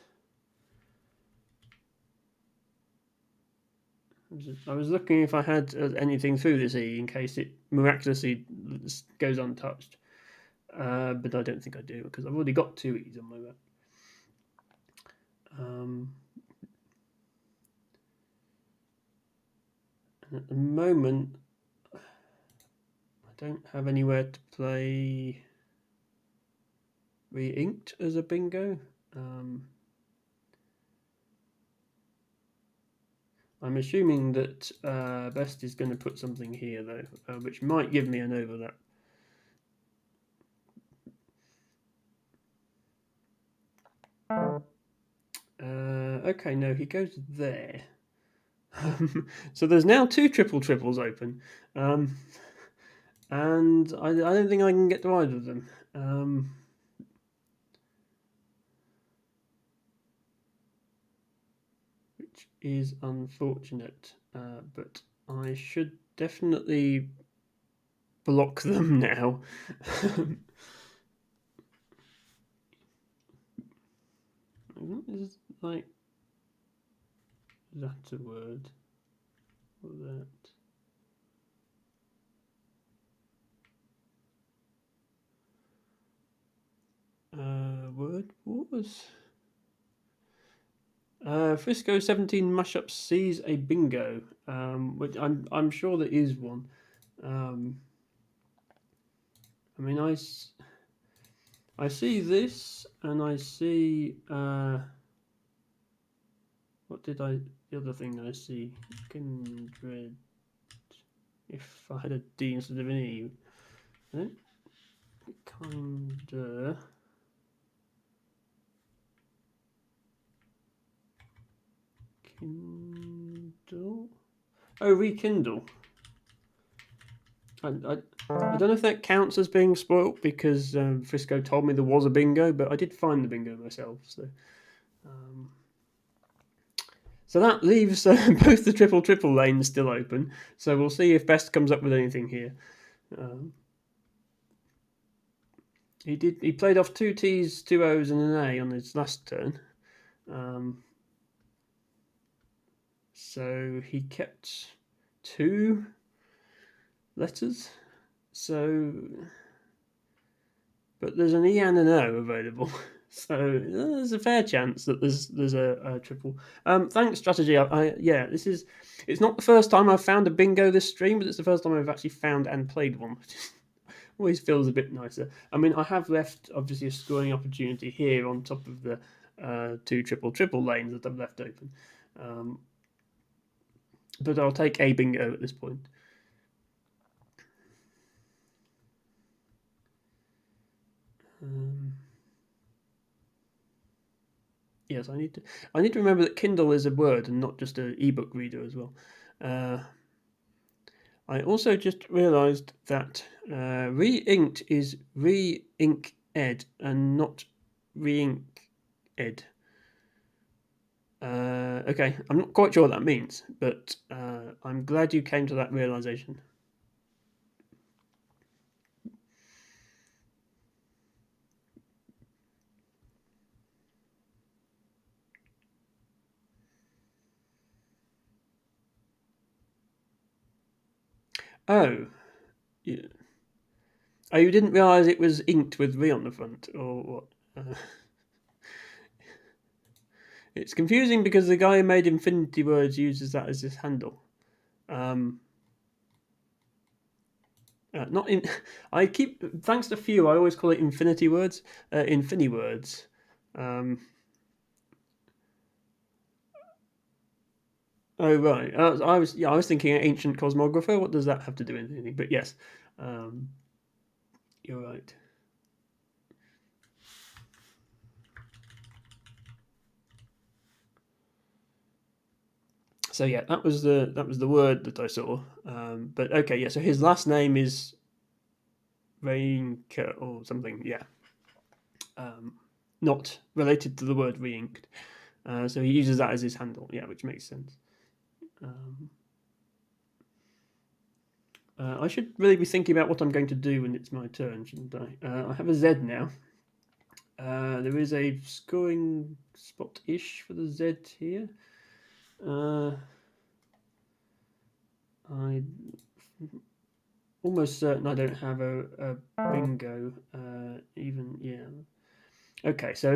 [SPEAKER 1] I was looking if I had anything through this E in case it miraculously goes untouched. But I don't think I do because I've already got two E's on my back. And at the moment, I don't have anywhere to play re-inked as a bingo. I'm assuming that Best is going to put something here though, which might give me an overlap. Okay, no, he goes there. So there's now two triples open. and I don't think I can get to either of them. Which is unfortunate, but I should definitely block them now. Is like that a word? Or that? Word wars. Frisco 17 mashup sees a bingo, which I'm sure there is one. I mean, I see this, and I see what did I? The other thing I see, kindred. If I had a D instead of an E, kinda. Kindle. Oh, rekindle. I don't know if that counts as being spoilt because Frisco told me there was a bingo, but I did find the bingo myself. So that leaves both the triple lanes still open. So we'll see if Best comes up with anything here. He played off 2 T's, 2 O's, and an A on his last turn. So he kept 2 letters. So, but there's an E and an O available. So there's a fair chance that there's a triple. Thanks, strategy. Yeah, this is. It's not the first time I've found a bingo this stream, but it's the first time I've actually found and played one. Always feels a bit nicer. I mean, I have left obviously a scoring opportunity here on top of the 2 triple lanes that I've left open. But I'll take a bingo at this point. Yes, I need to remember that Kindle is a word and not just an ebook reader as well. I also just realised that re-inked is re-ink ed and not re-ink ed. Okay, I'm not quite sure what that means, but I'm glad you came to that realisation. Oh, yeah. Oh, you didn't realise it was inked with re on the front, or what? It's confusing because the guy who made Infinity Words uses that as his handle. Not in. I keep thanks to few. I always call it Infinity Words. Infini Words. Oh right. I was thinking ancient cosmographer. What does that have to do with anything? But yes, you're right. So yeah, that was the word that I saw. But okay, yeah. So his last name is Reinker or something. Yeah. Not related to the word re-inked. So he uses that as his handle. Yeah, which makes sense. I should really be thinking about what I'm going to do when it's my turn, shouldn't I? I have a Z now. There is a scoring spot-ish for the Z here. I'm almost certain I don't have a bingo. Even, yeah. Okay, so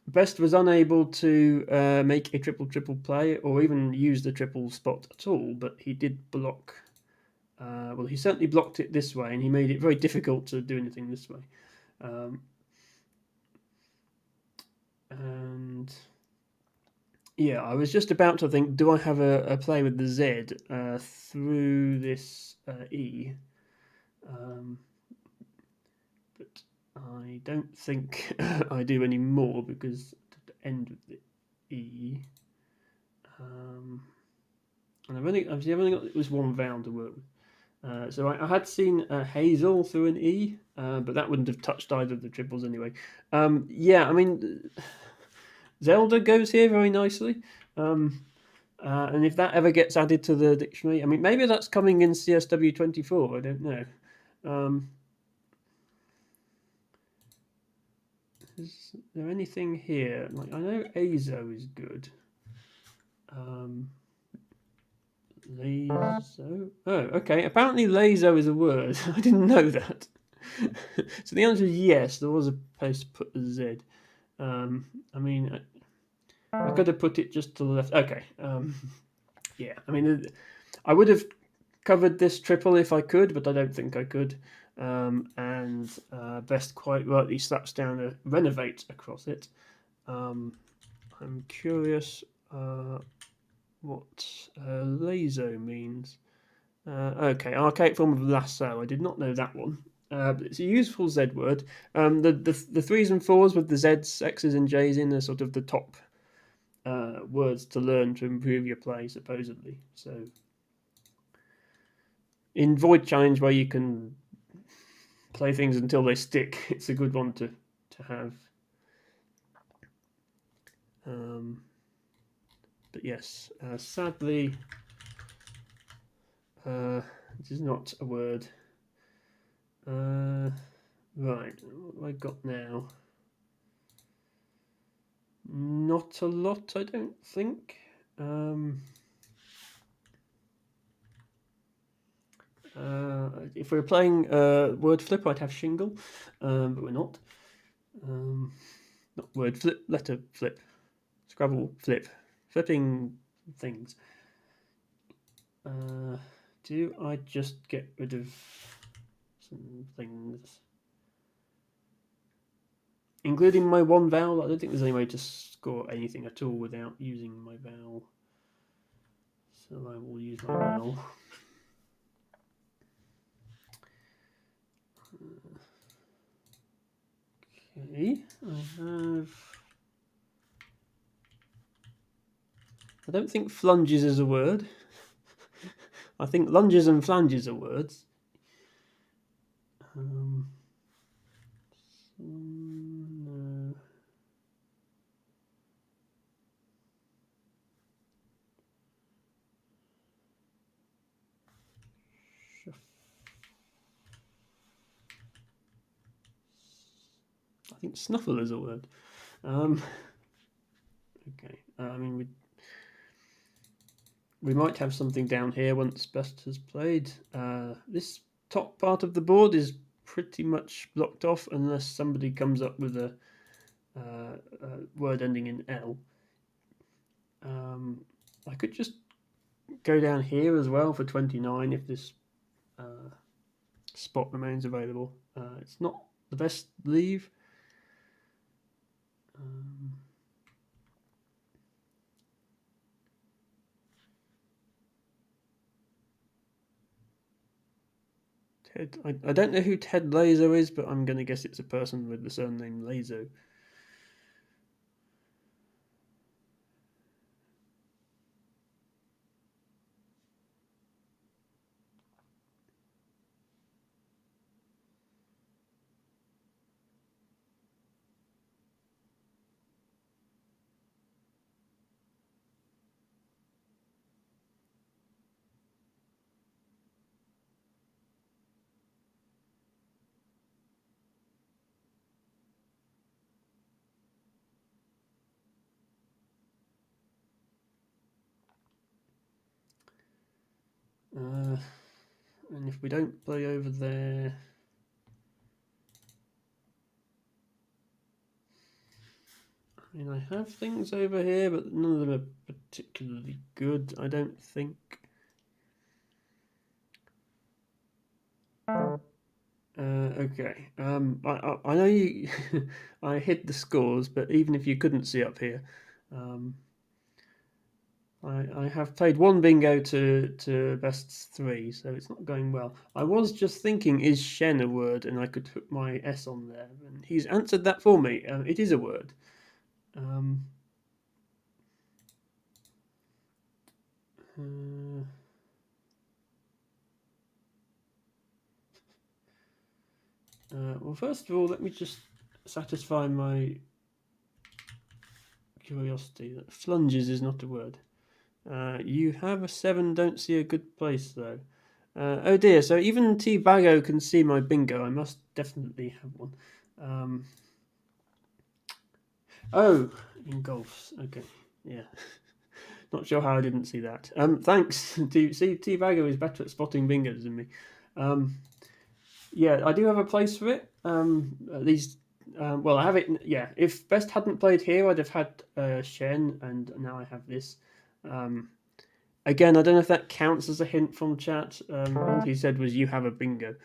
[SPEAKER 1] Best was unable to make a triple play or even use the triple spot at all, but he did block. Well, he certainly blocked it this way, and he made it very difficult to do anything this way. And yeah, I was just about to think, do I have a play with the Z through this E? But I don't think I do anymore because at the end of the E. And I've only got this one vowel to work with. So I had seen Hazel through an E, but that wouldn't have touched either of the triples anyway. Yeah, I mean, Zelda goes here very nicely. And if that ever gets added to the dictionary, I mean, maybe that's coming in CSW 24. I don't know. Is there anything here? Like, I know Azo is good. Lazo. Oh, okay. Apparently, Lazo is a word. I didn't know that. So the answer is yes. There was a place to put the Z. I mean, I could have put it just to the left. Okay. Yeah. I mean, I would have covered this triple if I could, but I don't think I could. And Best quite rightly slaps down a renovate across it. I'm curious what lazo means. Okay, archaic form of lasso. I did not know that one. But it's a useful Z word. The threes and fours with the Z's, X's, and J's in are sort of the top words to learn to improve your play, supposedly. So, in Void Challenge, where you can play things until they stick, it's a good one to have. But yes, sadly, it is not a word. Right, what have I got now? Not a lot, I don't think. If we were playing word flip, I'd have shingle, but we're not. Not word flip, letter flip, Scrabble flip, flipping things. Do I just get rid of some things? Including my one vowel? I don't think there's any way to score anything at all without using my vowel. So I will use my vowel. Okay, I don't think flunges is a word. I think lunges and flanges are words. No. I think snuffle is a word. Okay. I mean, we might have something down here once Best has played. This top part of the board is pretty much blocked off unless somebody comes up with a word ending in L. I could just go down here as well for 29 if this spot remains available. It's not the best leave. Ted, I don't know who Ted Lazo is, but I'm going to guess it's a person with the surname Lazo. And if we don't play over there, I mean, I have things over here, but none of them are particularly good, I don't think. Okay. I know you. I hid the scores, but even if you couldn't see up here, I have played one bingo to best three, so it's not going well. I was just thinking, is Shen a word, and I could put my S on there, and he's answered that for me. It is a word. Well, first of all, let me just satisfy my curiosity. Flunges is not a word. You have a 7, don't see a good place though. Oh dear, so even T-Bago can see my bingo. I must definitely have one. Oh, in golfs. Okay, yeah. Not sure how I didn't see that. Thanks. T-Bago is better at spotting bingos than me. Yeah, I do have a place for it. These, well, I have it. Yeah, if Best hadn't played here, I'd have had Shen, and now I have this. Again, I don't know if that counts as a hint from chat. All he said was "you have a bingo,"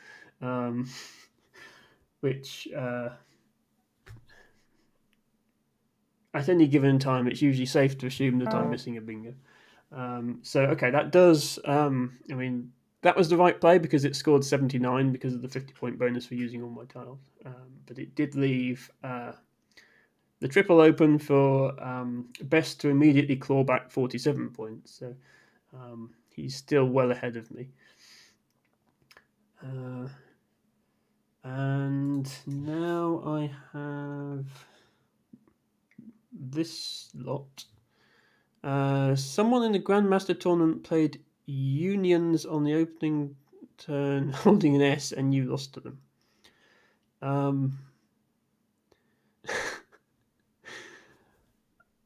[SPEAKER 1] which at any given time, it's usually safe to assume that I'm missing a bingo. So okay, that does. I mean, that was the right play because it scored 79 because of the 50-point bonus for using all my tiles. But it did leave the triple open for Best to immediately claw back 47 points. So he's still well ahead of me. And now I have this lot. Someone in the Grandmaster tournament played Unions on the opening turn, holding an S, and you lost to them.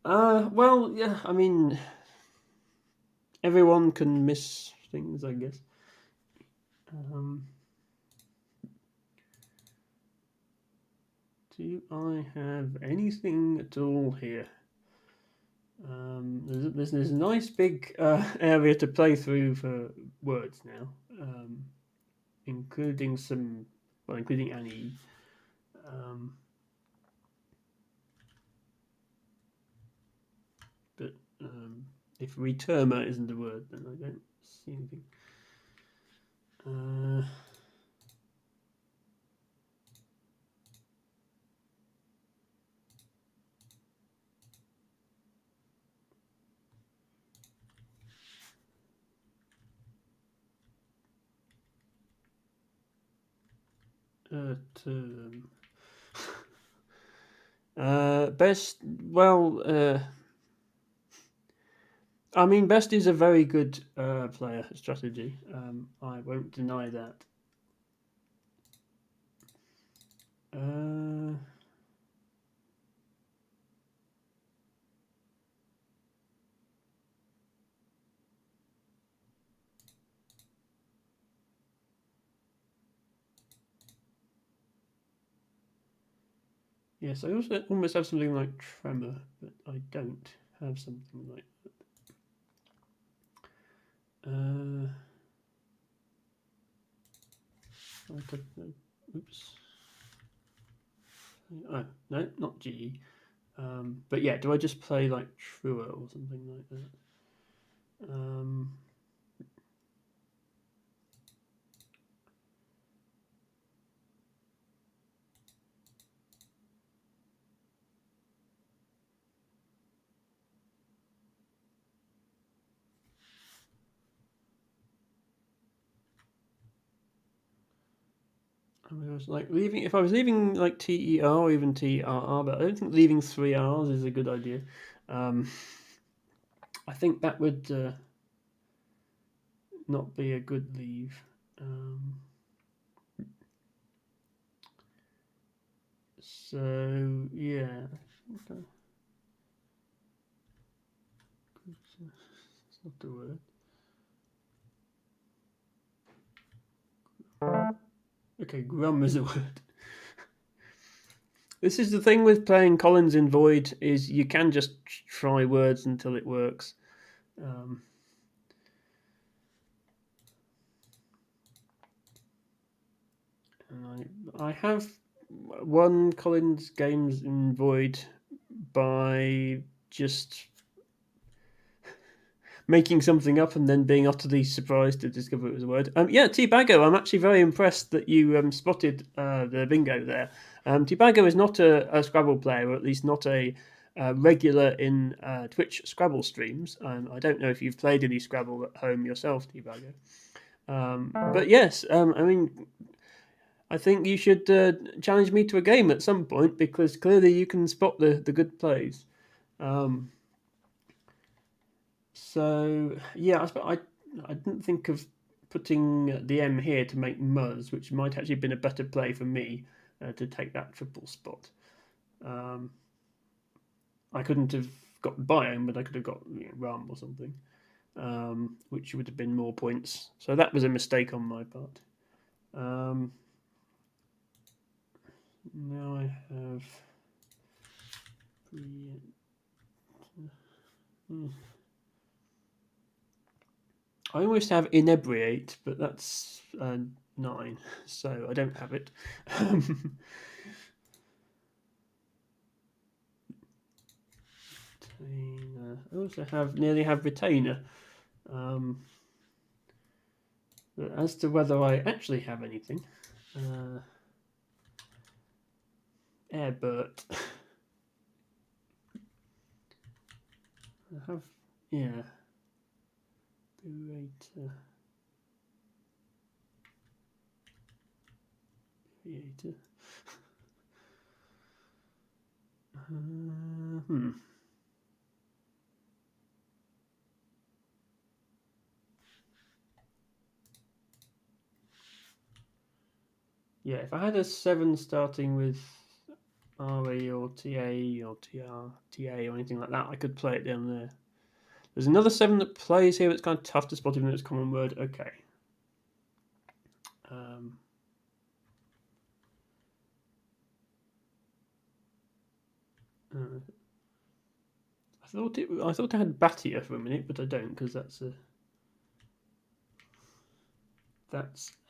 [SPEAKER 1] Well, yeah, I mean, everyone can miss things, I guess. Do I have anything at all here? There's a nice big area to play through for words now, including including Annie. But if reterma isn't a word, then I don't see anything. Best, well, I mean, Best is a very good player strategy. I won't deny that. Yes, I also almost have something like Tremor, but I don't have something like that. Oops. Oh, no, not G. But yeah, do I just play like Truer or something like that? I was like leaving. If I was leaving like TER or even TRR, but I don't think leaving 3 Rs is a good idea. I think that would not be a good leave. So yeah, okay. It's not the word. Okay, grum is a word. This is the thing with playing Collins in Void is you can just try words until it works. I have won Collins games in Void by just making something up and then being utterly surprised to discover it was a word. Yeah, T-Bago, I'm actually very impressed that you spotted the bingo there. T-Bago is not a Scrabble player, or at least not a regular in Twitch Scrabble streams. I don't know if you've played any Scrabble at home yourself, T-Bago. But yes, I mean, I think you should challenge me to a game at some point, because clearly you can spot the good plays. So yeah, I didn't think of putting the M here to make Muzz, which might actually have been a better play for me to take that triple spot. I couldn't have got Biome, but I could have got Rum or something, which would have been more points. So that was a mistake on my part. Now I have. I almost have Inebriate, but that's 9, so I don't have it. I also nearly have Retainer. But as to whether I actually have anything, Airburt. I have, yeah, Creator. Yeah, if I had a 7 starting with RE or TA or TA or anything like that, I could play it down there. There's another 7 that plays here. It's kind of tough to spot even though it's a common word. Okay. I thought I had Batia for a minute, but I don't, because that's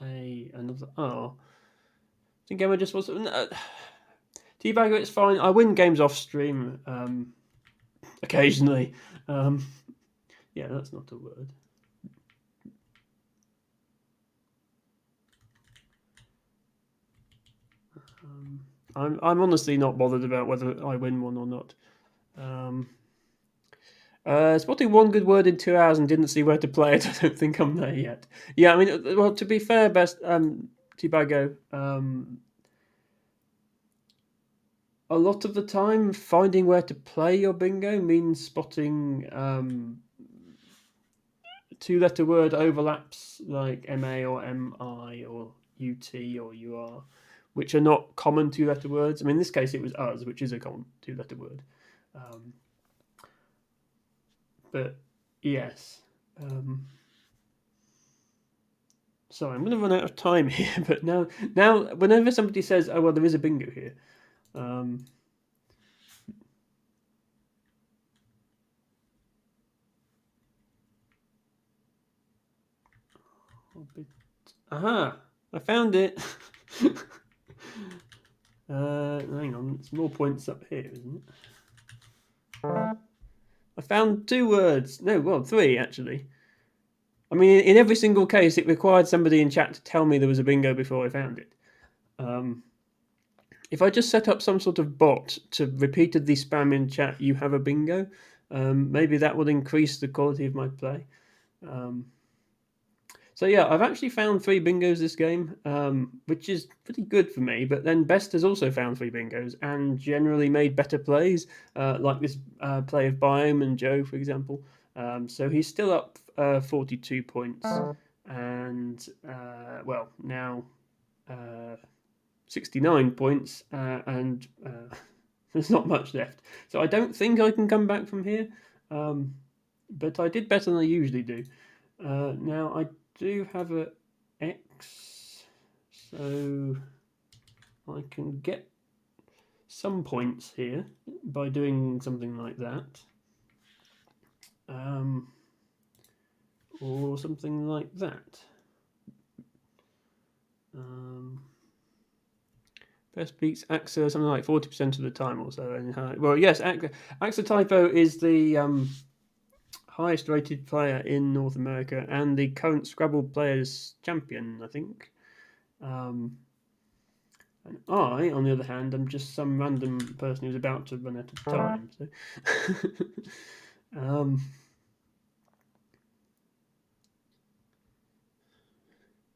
[SPEAKER 1] another R. I think Emma just was. Teabagger, it's fine. I win games off stream occasionally. Yeah, that's not a word. I'm honestly not bothered about whether I win one or not. Spotting one good word in 2 hours and didn't see where to play it. I don't think I'm there yet. Yeah, I mean, well, to be fair, Teabago, a lot of the time, finding where to play your bingo means spotting 2-letter word overlaps like MA or MI or UT or UR, which are not common 2-letter words. I mean, in this case, it was us, which is a common 2-letter word. But yes. Sorry, I'm going to run out of time here. But now, whenever somebody says, "Oh well, there is a bingo here," aha! I found it. Hang on, it's more points up here, isn't it? I found 2 words. No, well, 3 actually. I mean, in every single case, it required somebody in chat to tell me there was a bingo before I found it. If I just set up some sort of bot to repeatedly spam in chat, "You have a bingo," maybe that would increase the quality of my play. So yeah, I've actually found 3 bingos this game, which is pretty good for me. But then Best has also found 3 bingos and generally made better plays, like this play of Biome and Joe, for example. So he's still up 42 points, and well, now 69 points, and there's not much left. So I don't think I can come back from here, but I did better than I usually do. Now I do have a X, so I can get some points here by doing something like that, or something like that. Best beats AXA something like 40% of the time or so. And well, yes, AXA Typo is the highest rated player in North America and the current Scrabble Players Champion, I think. And I, on the other hand, am just some random person who's about to run out of time. So.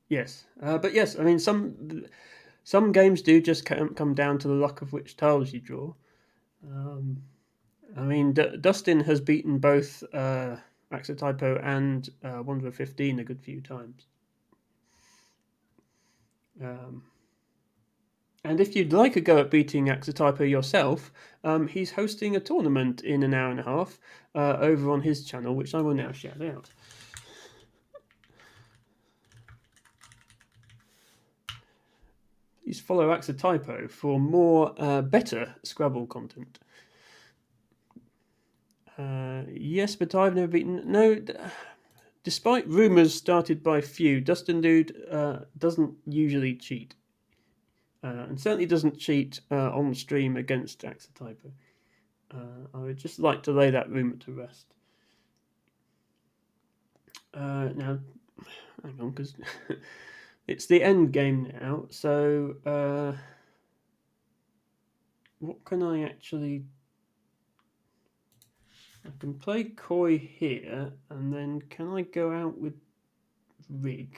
[SPEAKER 1] Yes, but yes, I mean some games do just come down to the luck of which tiles you draw. I mean, Dustin has beaten both Axotypo and Wanderer 15 a good few times. And if you'd like a go at beating Axotypo yourself, he's hosting a tournament in an hour and a half over on his channel, which I will now shout out. Please follow Axotypo for more better Scrabble content. Yes, but I've never beaten. No, despite rumours started by few, Dustin Dude doesn't usually cheat. And certainly doesn't cheat on stream against Axotypo. I would just like to lay that rumour to rest. Now, hang on, because it's the end game now. So, what can I actually? I can play Koi here, and then can I go out with Rig?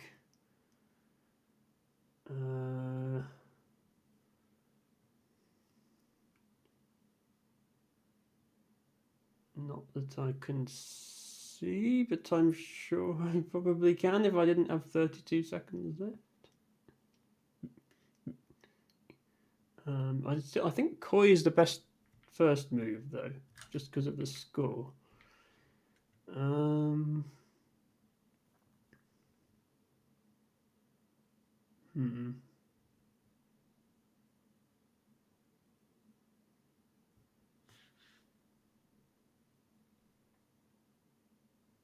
[SPEAKER 1] Not that I can see, but I'm sure I probably can if I didn't have 32 seconds left. I think Koi is the best first move, though, just because of the score.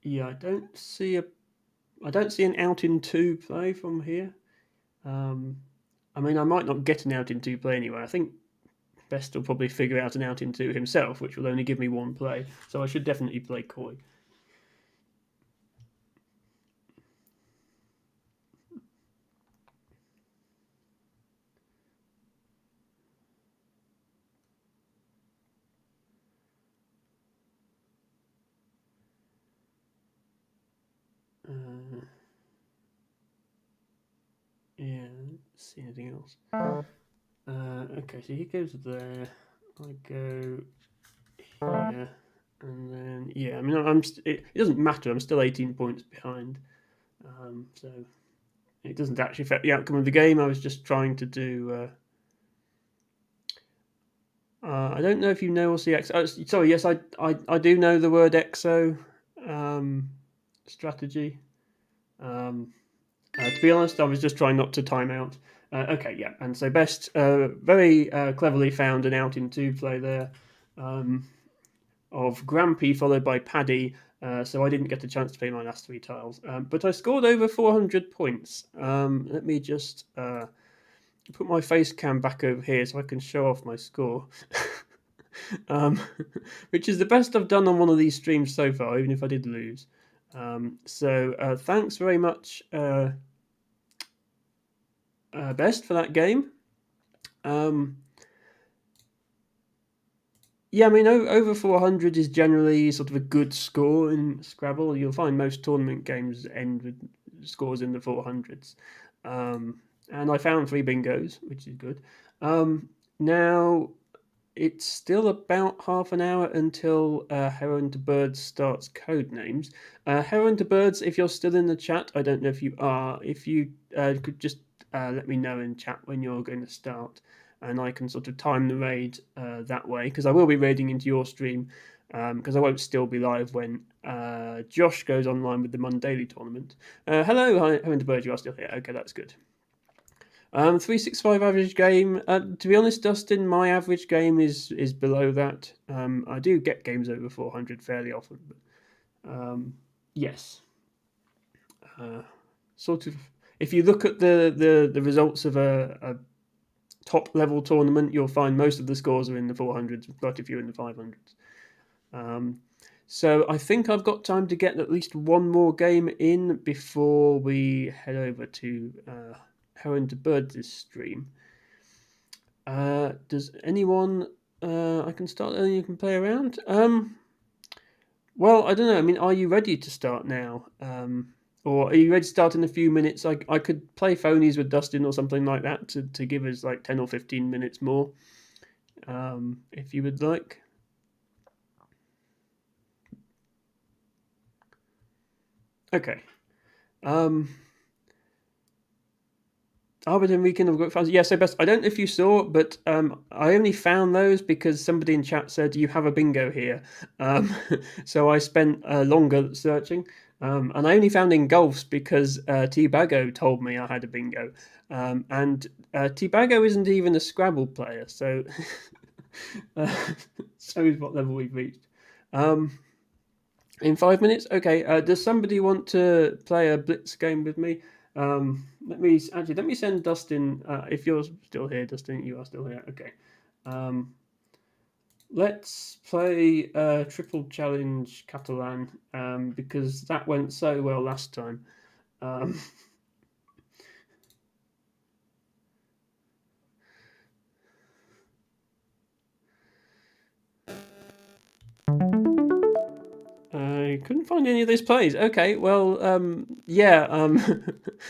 [SPEAKER 1] Yeah, I don't see an out in two play from here. I mean, I might not get an out in two play anyway. I think Best will probably figure out an out in two himself, which will only give me one play. So I should definitely play Koi. Yeah, let's see anything else. Okay, so he goes there. I go here, and then yeah. I mean, it doesn't matter. I'm still 18 points behind, so it doesn't actually affect the outcome of the game. I was just trying to do. I don't know if you know or see X. Oh, sorry, yes, I do know the word EXO strategy. To be honest, I was just trying not to time out. Okay, yeah, and so Best very cleverly found an out in two play there of Grampy followed by Paddy. So I didn't get a chance to play my last three tiles, but I scored over 400 points. Let me just put my face cam back over here so I can show off my score. Which is the best I've done on one of these streams so far, even if I did lose. So thanks very much, Best, for that game. Yeah, I mean, over 400 is generally sort of a good score in Scrabble. You'll find most tournament games end with scores in the 400s. And I found 3 bingos, which is good. Now, it's still about half an hour until Heron to Birds starts code names. Heron to Birds, if you're still in the chat, I don't know if you are. If you could just let me know in chat when you're going to start, and I can sort of time the raid that way, because I will be raiding into your stream, because I won't still be live when Josh goes online with the Mondaily tournament. Hello, Heron to Birds, you are still here. Okay, that's good. 365 average game. To be honest, Dustin, my average game is below that. I do get games over 400 fairly often, but yes. Sort of. If you look at the results of a top level tournament, you'll find most of the scores are in the 400s, quite a few in the 500s. So I think I've got time to get at least one more game in before we head over to Heron to Birds' stream. Does anyone? I can start and you can play around. Well, I don't know. I mean, are you ready to start now? Or are you ready to start in a few minutes? I could play phonies with Dustin or something like that to give us like 10 or 15 minutes more, if you would like. Okay. Arbiter and Weekend of Got Fans. Yeah, so best. I don't know if you saw, but I only found those because somebody in chat said you have a bingo here. So I spent longer searching, and I only found Engulfs because T-Bago told me I had a bingo, and T-Bago isn't even a Scrabble player, so shows what level we've reached. In 5 minutes, okay. Does somebody want to play a blitz game with me? Let me send Dustin. If you're still here, Dustin, you are still here. Okay. Let's play Triple Challenge Catalan because that went so well last time. I couldn't find any of those plays. Okay, well, yeah,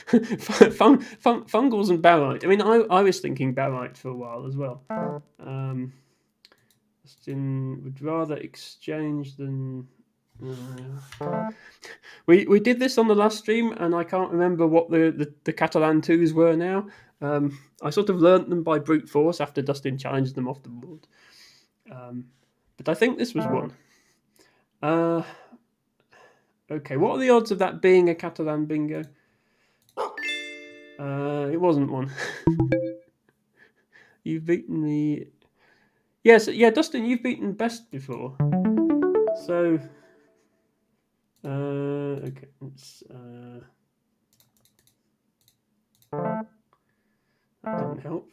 [SPEAKER 1] Fungals and Barite. I mean, I was thinking Barite for a while as well. Justin would rather exchange than. We did this on the last stream, and I can't remember what the Catalan twos were now. I sort of learnt them by brute force after Dustin challenged them off the board. But I think this was one. Okay, what are the odds of that being a Catalan bingo? It wasn't one. You've beaten me. Yes, yeah, Dustin, you've beaten Best before. So, okay, let's. That didn't help.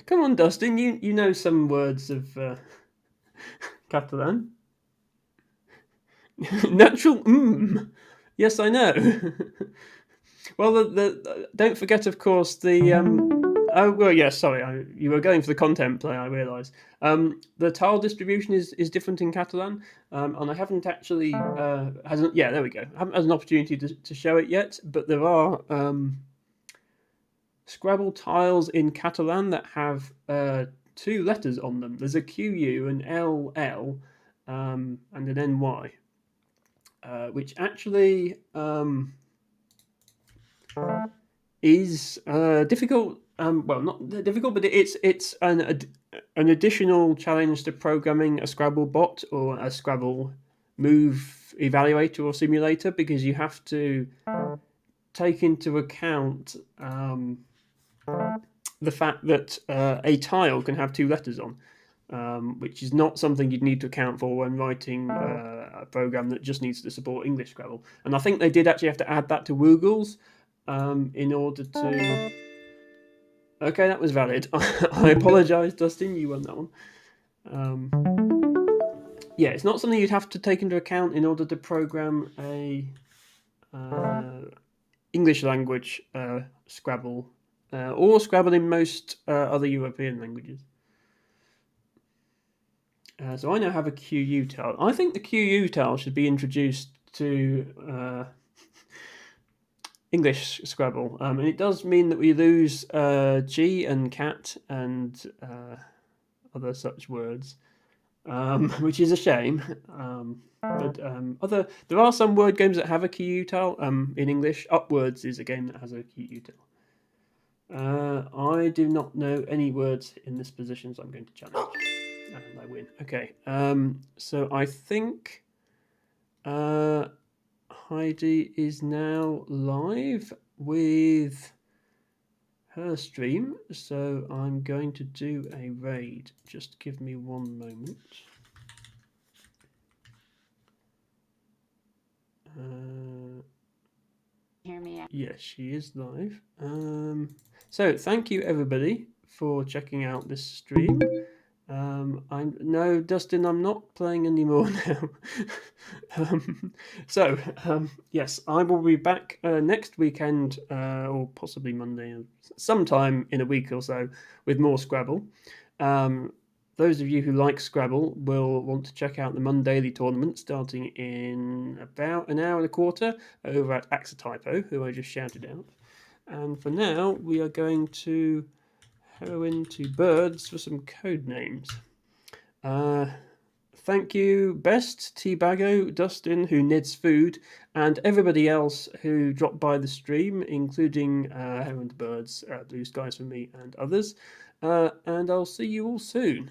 [SPEAKER 1] Come on, Dustin, you know some words of Catalan. Natural. Yes, I know. Well, don't forget, of course, the. Oh well, yes. Sorry, you were going for the content play. I realise. The tile distribution is different in Catalan, and I haven't actually hasn't. Yeah, there we go. I haven't had an opportunity to show it yet, but there are Scrabble tiles in Catalan that have two letters on them. There's a QU, an LL, and an NY, which actually is difficult. Well, not difficult, but it's an additional challenge to programming a Scrabble bot or a Scrabble move evaluator or simulator, because you have to take into account the fact that a tile can have two letters on, which is not something you'd need to account for when writing a program that just needs to support English Scrabble. And I think they did actually have to add that to Woogles in order to. Okay, that was valid. I apologise, Dustin. You won that one. Yeah, it's not something you'd have to take into account in order to program a English language Scrabble or Scrabble in most other European languages. So I now have a QU tile. I think the QU tile should be introduced to English Scrabble, and it does mean that we lose G and cat and other such words, which is a shame. But there are some word games that have a QU tile in English. Upwards is a game that has a QU tile. I do not know any words in this position, so I'm going to challenge. And I win. Okay. So I think Heidi is now live with her stream. So I'm going to do a raid. Just give me one moment.
[SPEAKER 2] Hear me out.
[SPEAKER 1] Yes, she is live. So thank you everybody for checking out this stream. No, Dustin, I'm not playing anymore now. Yes, I will be back next weekend or possibly Monday, sometime in a week or so, with more Scrabble. those of you who like Scrabble will want to check out the Mondaily tournament starting in about an hour and a quarter over at Axotypo, who I just shouted out. And for now, we are going to go into birds for some code names. Thank you, Best, T-Bago, Dustin, who knits food, and everybody else who dropped by the stream, including Heron the Birds, Blue Skies for Me, and others. And I'll see you all soon.